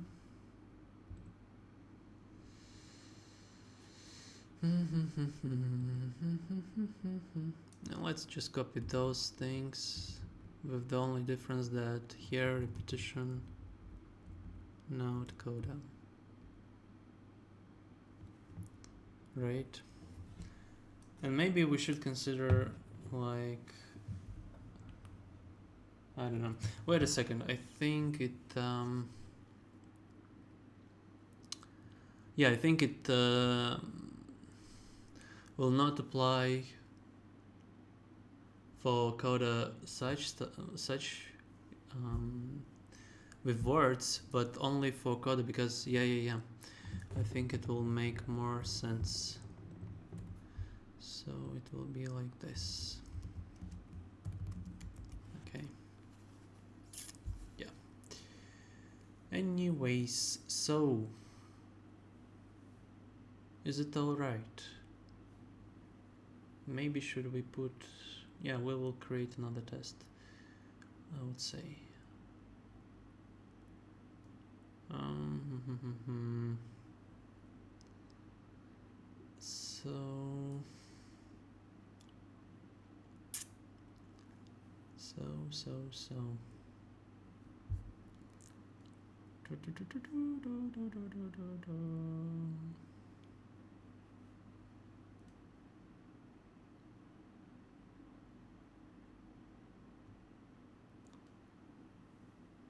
A: Now let's just copy those things with the only difference that here repetition node coda, right? And maybe we should consider, like, I don't know, wait a second, I think it yeah, I think it will not apply for coda such with words, but only for coda, because yeah, I think it will make more sense. So it will be like this. Anyways, so is it alright? Maybe should we put, yeah, we will create another test, I would say. So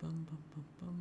A: bum, bum, bum, bum.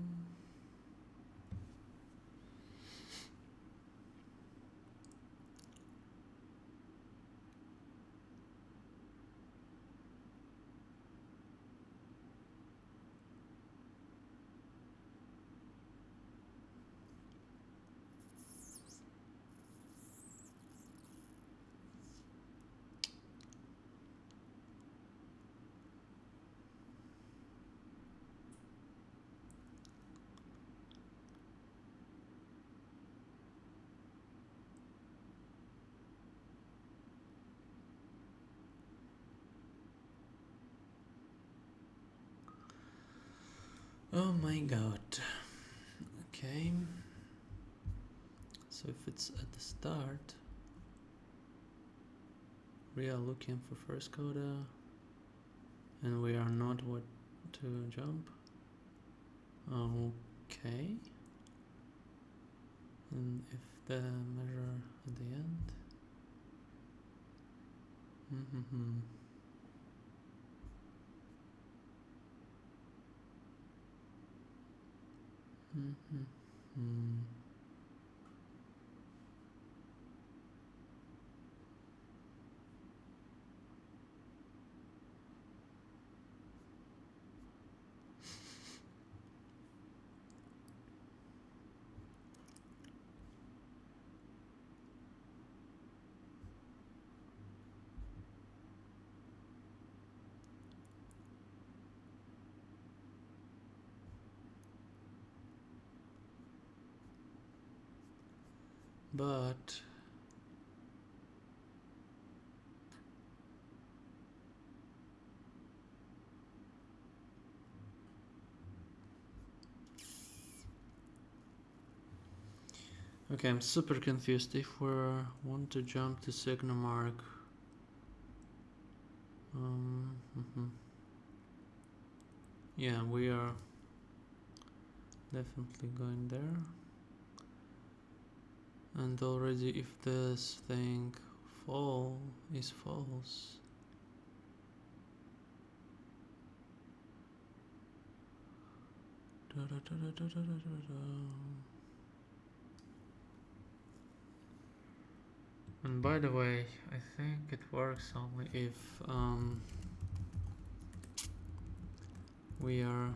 A: Oh my god. Okay. So if it's at the start, we are looking for first coda and we are not what to jump. Okay. And if the measure at the end. But okay, I'm super confused. If we want to jump to signal mark, yeah, we are definitely going there. And already, if this thing is false, and by the way, I think it works only if we are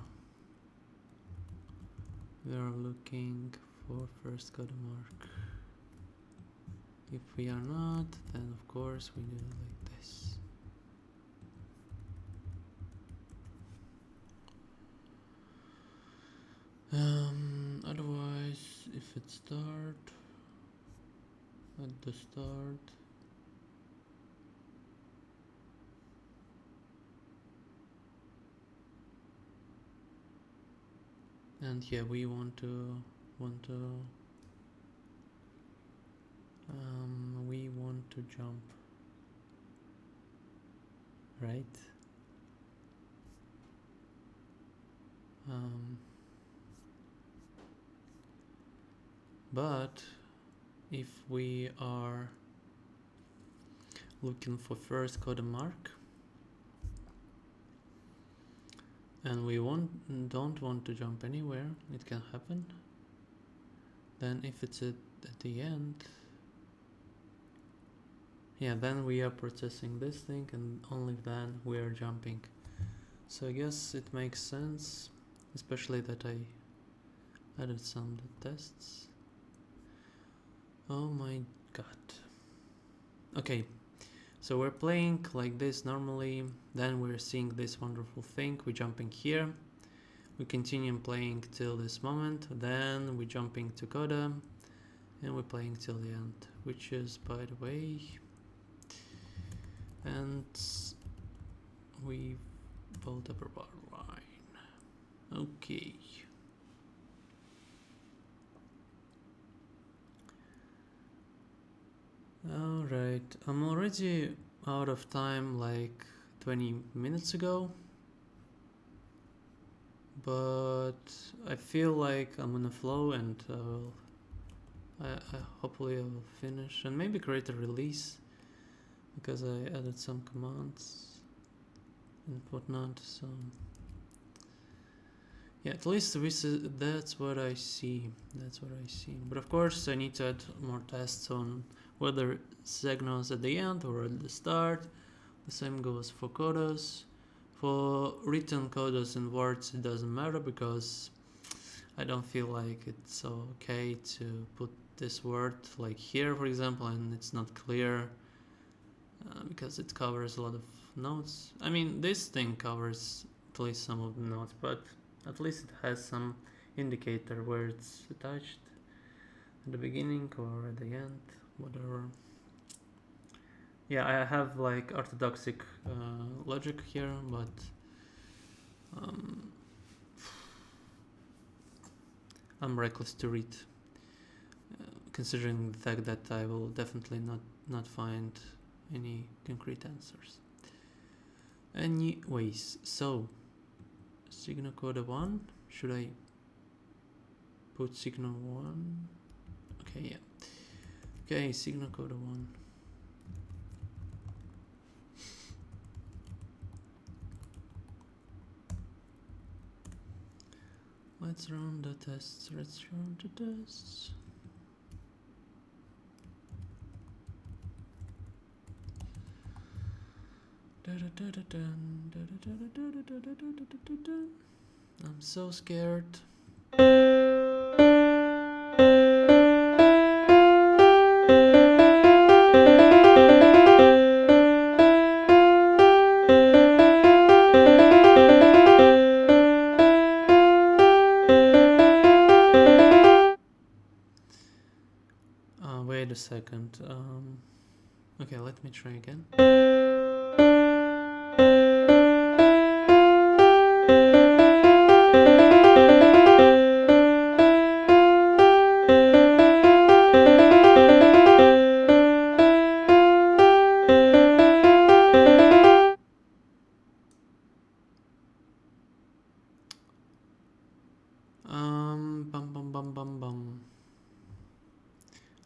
A: looking for first coda mark. If we are not, then of course we do it like this. Otherwise, if it start at the start, and yeah, we want to jump, right? But if we are looking for first coda mark and we don't want to jump anywhere, it can happen. Then if it's at the end, yeah, then we are processing this thing and only then we are jumping. So I guess it makes sense, especially that I added some tests. Oh my god. Okay, so we're playing like this normally, then we're seeing this wonderful thing, we're jumping here, We continue playing till this moment, then we jumping to coda, and we're playing till the end, which is, by the way, and we built up a bar line. Okay. Alright, I'm already out of time like 20 minutes ago, but I feel like I'm in a flow, and I hopefully I will finish and maybe create a release, because I added some commands and whatnot. So yeah, at least that's what I see. But of course, I need to add more tests on whether signals at the end or at the start. The same goes for codas. For written codas and words, it doesn't matter, because I don't feel like it's okay to put this word like here, for example, and it's not clear, because it covers a lot of notes. I mean, this thing covers at least some of the notes, but at least it has some indicator where it's attached at the beginning or at the end, whatever. Yeah, I have like orthodoxic logic here, but I'm reckless to read, considering the fact that I will definitely not find any concrete answers. Anyways, so signal code 1, should I put signal 1? Okay, yeah. Okay, signal code 1. Let's run the tests. I'm so scared. Wait a second. Okay, let me try again.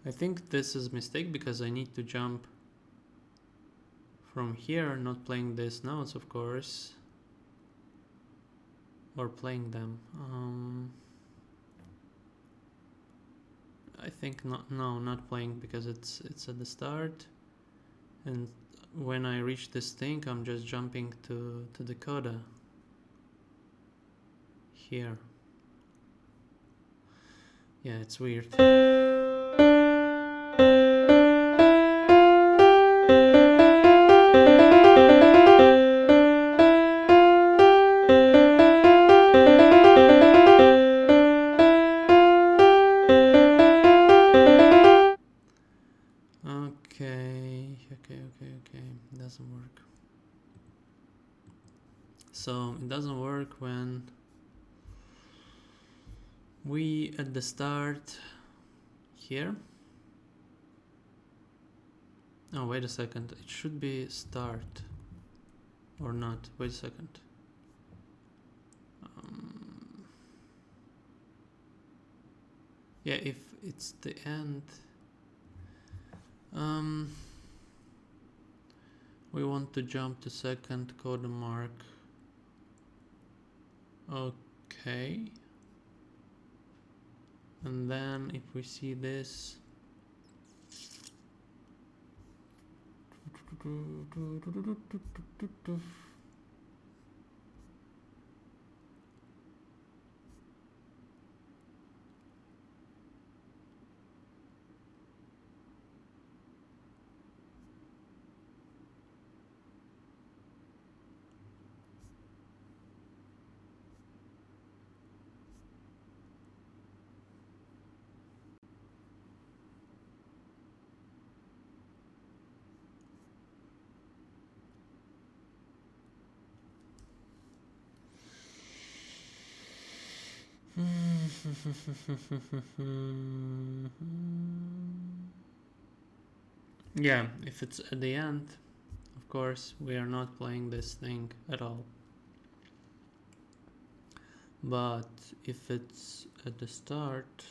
A: I think this is a mistake, because I need to jump from here, not playing these notes, of course, or playing them. I think not playing, because it's at the start, and when I reach this thing, I'm just jumping to the coda here. Yeah, it's weird. Okay, doesn't work. So it doesn't work when we at the start here. Oh, wait a second, it should be start or not. Wait a second. Yeah, if it's the end, we want to jump to second coda mark. Okay, and then if we see this, Yeah, if it's at the end, of course, we are not playing this thing at all. But if it's at the start,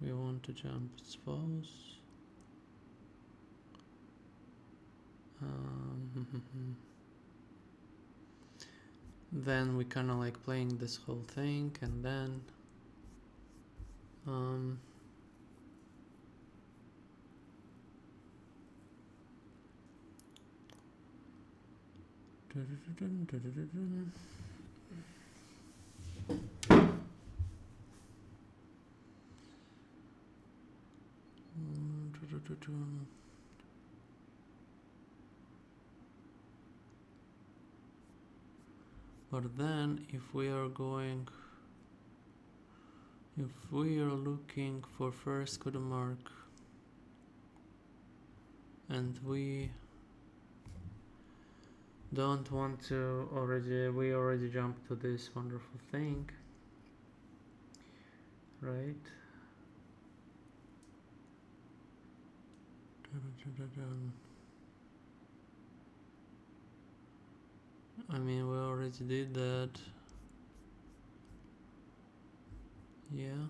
A: we want to jump, suppose. Then we kind of like playing this whole thing, and then but then if we are looking for first coda mark and we don't want to we already jumped to this wonderful thing, right? I mean, we already did that. Yeah.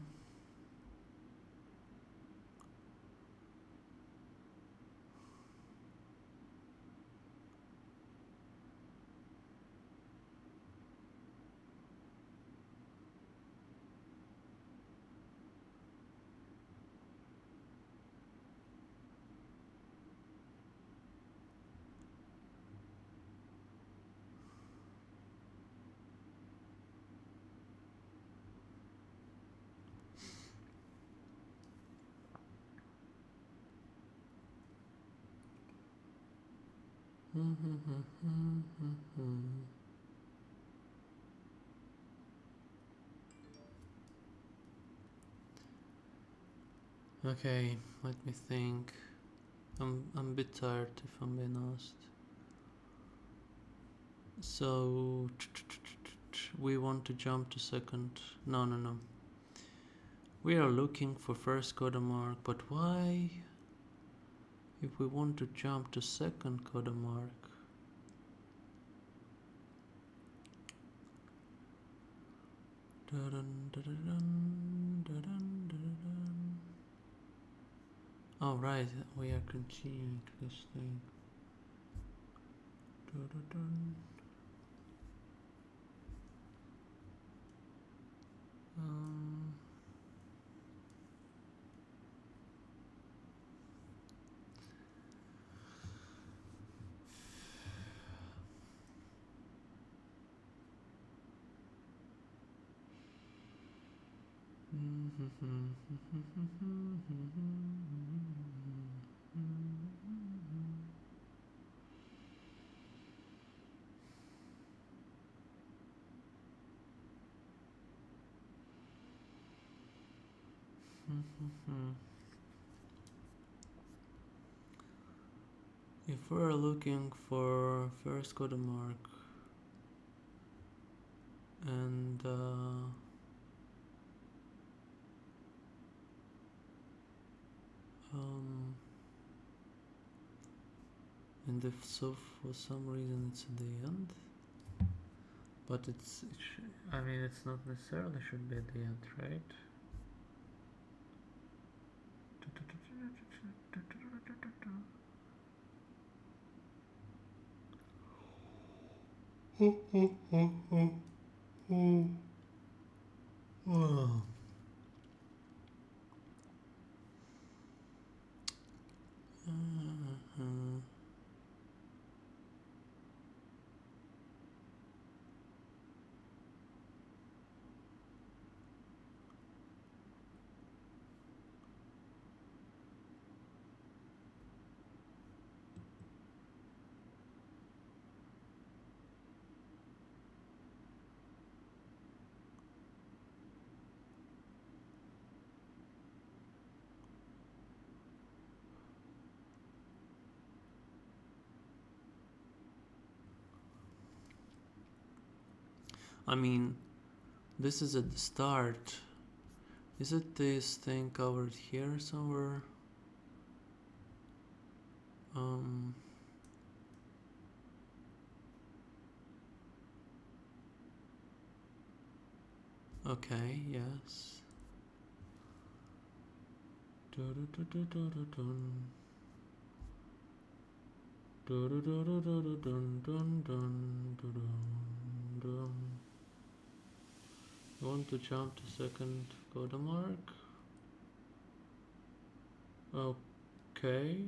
A: Okay, let me think. I'm a bit tired, if I'm being honest. So we want to jump to second. No. We are looking for first coda mark, but why? If we want to jump to second coda mark. Oh right, we are continuing this thing. If we're looking for first coda mark and and if so for some reason it's at the end, but I mean it's not necessarily should be at the end, right? I mean, This is at the start. Is it this thing covered here somewhere? Okay, yes. You want to jump to second coda mark? Okay.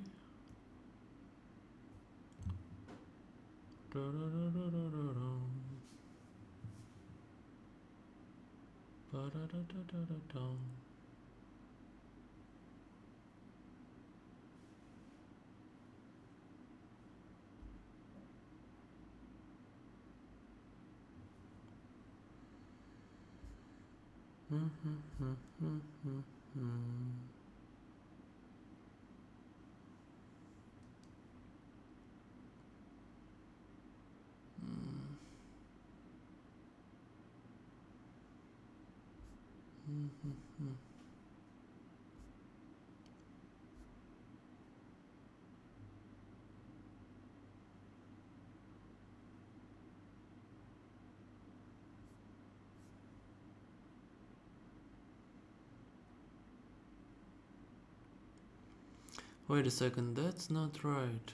A: Wait a second, that's not right.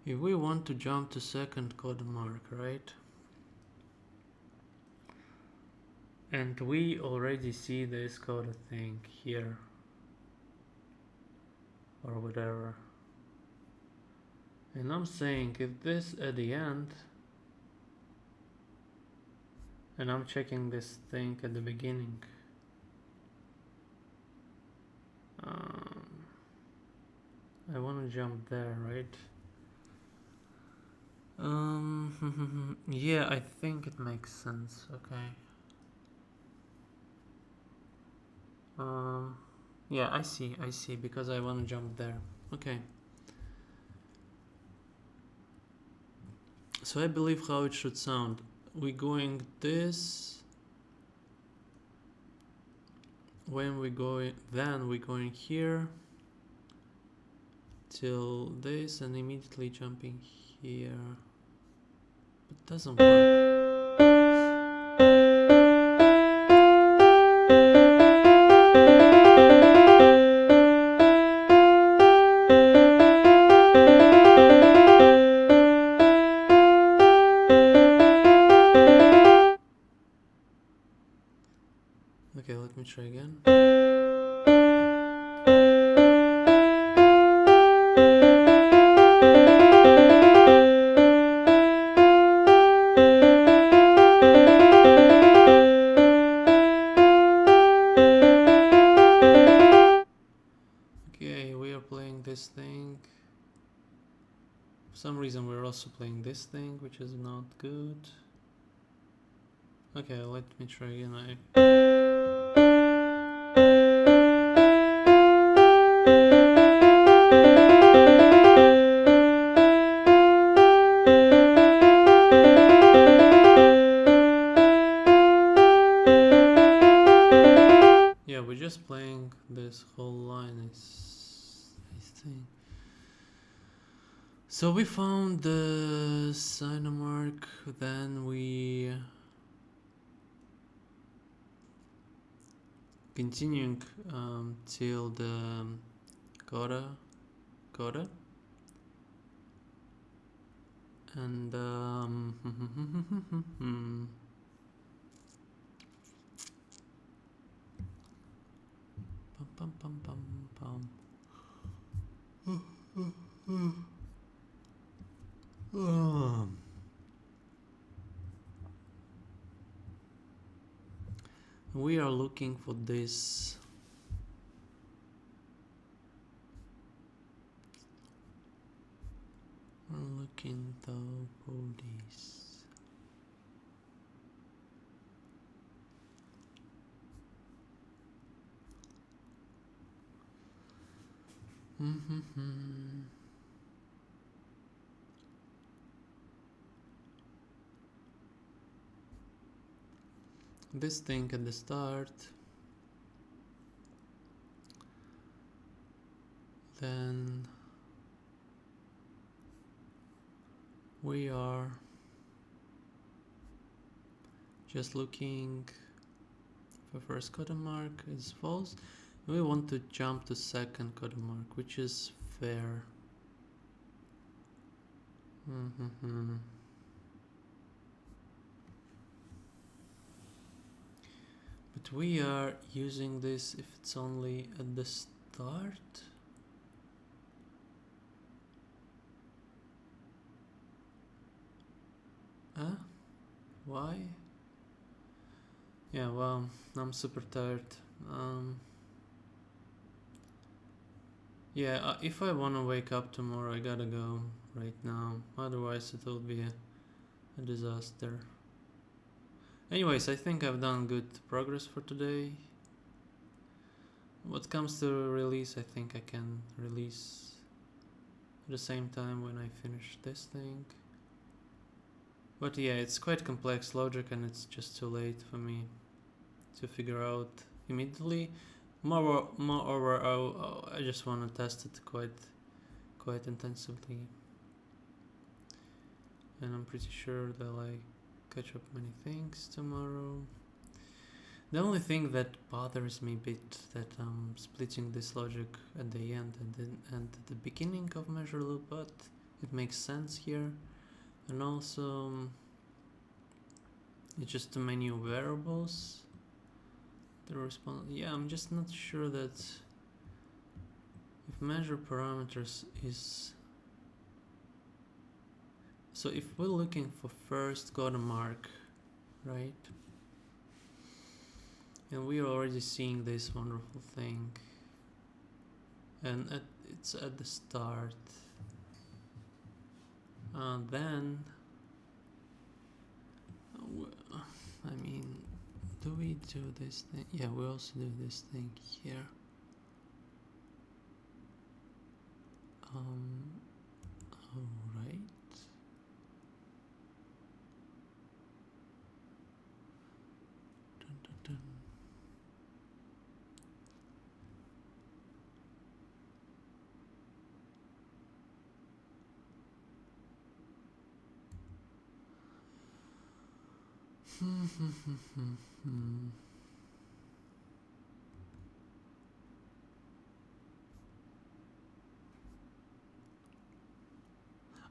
A: If we want to jump to second coda mark, right? And we already see this coda thing here. Or whatever. And I'm saying if this at the end, and I'm checking this thing at the beginning. I want to jump there, right? Yeah, I think it makes sense. Okay. Yeah, I see, because I want to jump there. Okay. So I believe how it should sound. We're going this. When we go, then we're going here till this and immediately jumping here. But it doesn't work. Okay, let me try again. Okay, we are playing this thing. For some reason we're also playing this thing, which is not good. Okay, let me try again. Yeah, we're just playing this whole line. This thing. So we found the sign mark, then we continuing till the coda, and pum pum pum pum pum. We are looking for this. We're looking for this. this thing at the start, then we are just looking for first quarter mark is false. We want to jump to second quarter mark, which is fair. But we are using this if it's only at the start. Huh? Why? Yeah, well, I'm super tired. Yeah, if I wanna wake up tomorrow, I gotta go right now. Otherwise, it will be a disaster. Anyways, I think I've done good progress for today. What comes to release, I think I can release at the same time when I finish this thing. But yeah, it's quite complex logic and it's just too late for me to figure out immediately. Moreover, I just want to test it quite intensively. And I'm pretty sure that I catch up many things tomorrow. The only thing that bothers me a bit that I'm splitting this logic at the end and at the beginning of measure loop, but it makes sense here. And also, it's just too many variables. The response, yeah, I'm just not sure that if measure parameters is, so if we're looking for first quarter mark, right? And we are already seeing this wonderful thing, and it's at the start. Then, I mean, do we do this thing? Yeah, we also do this thing here. Alright. Dun, dun, dun.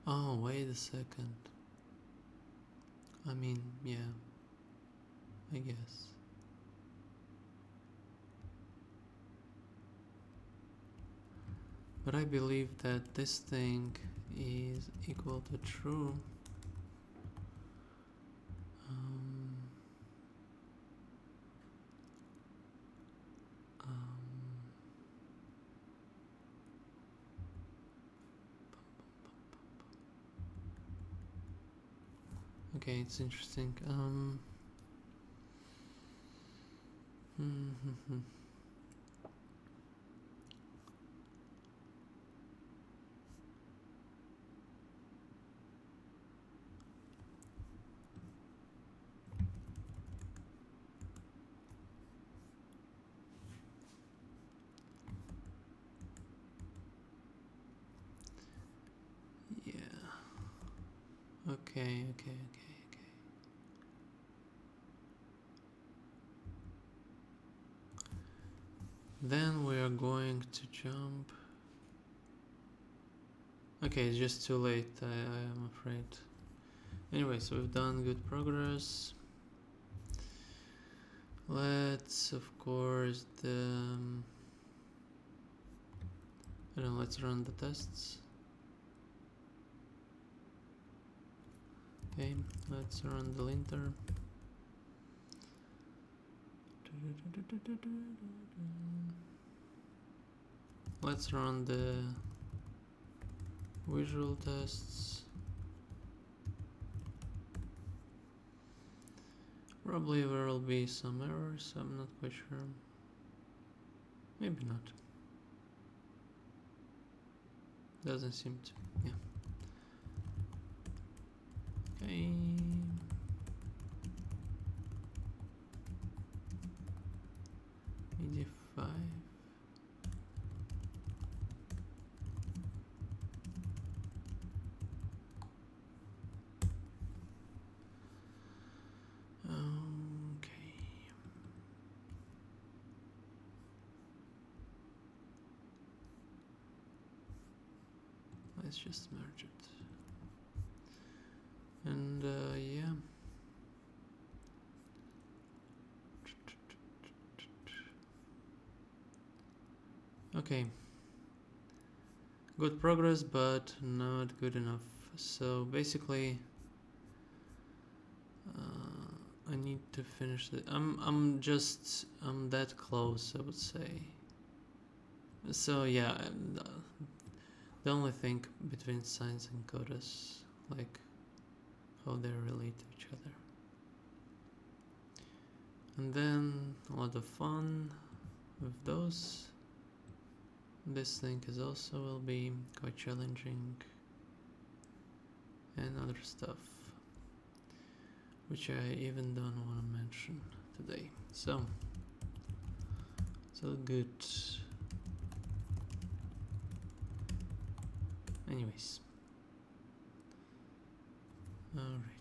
A: Oh, wait a second. I mean, yeah, I guess. But I believe that this thing is equal to true. Okay, it's interesting. Yeah. Okay. Then we are going to jump. Okay, it's just too late, I am afraid. Anyway, so we've done good progress. Let's, of course, let's run the tests. Okay, let's run the linter. Let's run the visual tests. Probably there will be some errors, I'm not quite sure. Maybe not. Doesn't seem to, yeah. Okay. Midi 5. Okay. Let's just merge it. And yeah. Okay. Good progress, but not good enough. So basically, I need to finish it. I'm that close, I would say. So yeah, the only thing between sines and codas, like how they relate to each other. And then a lot of fun with those. This thing is also will be quite challenging, and other stuff which I even don't want to mention today. So good. Anyways, all right.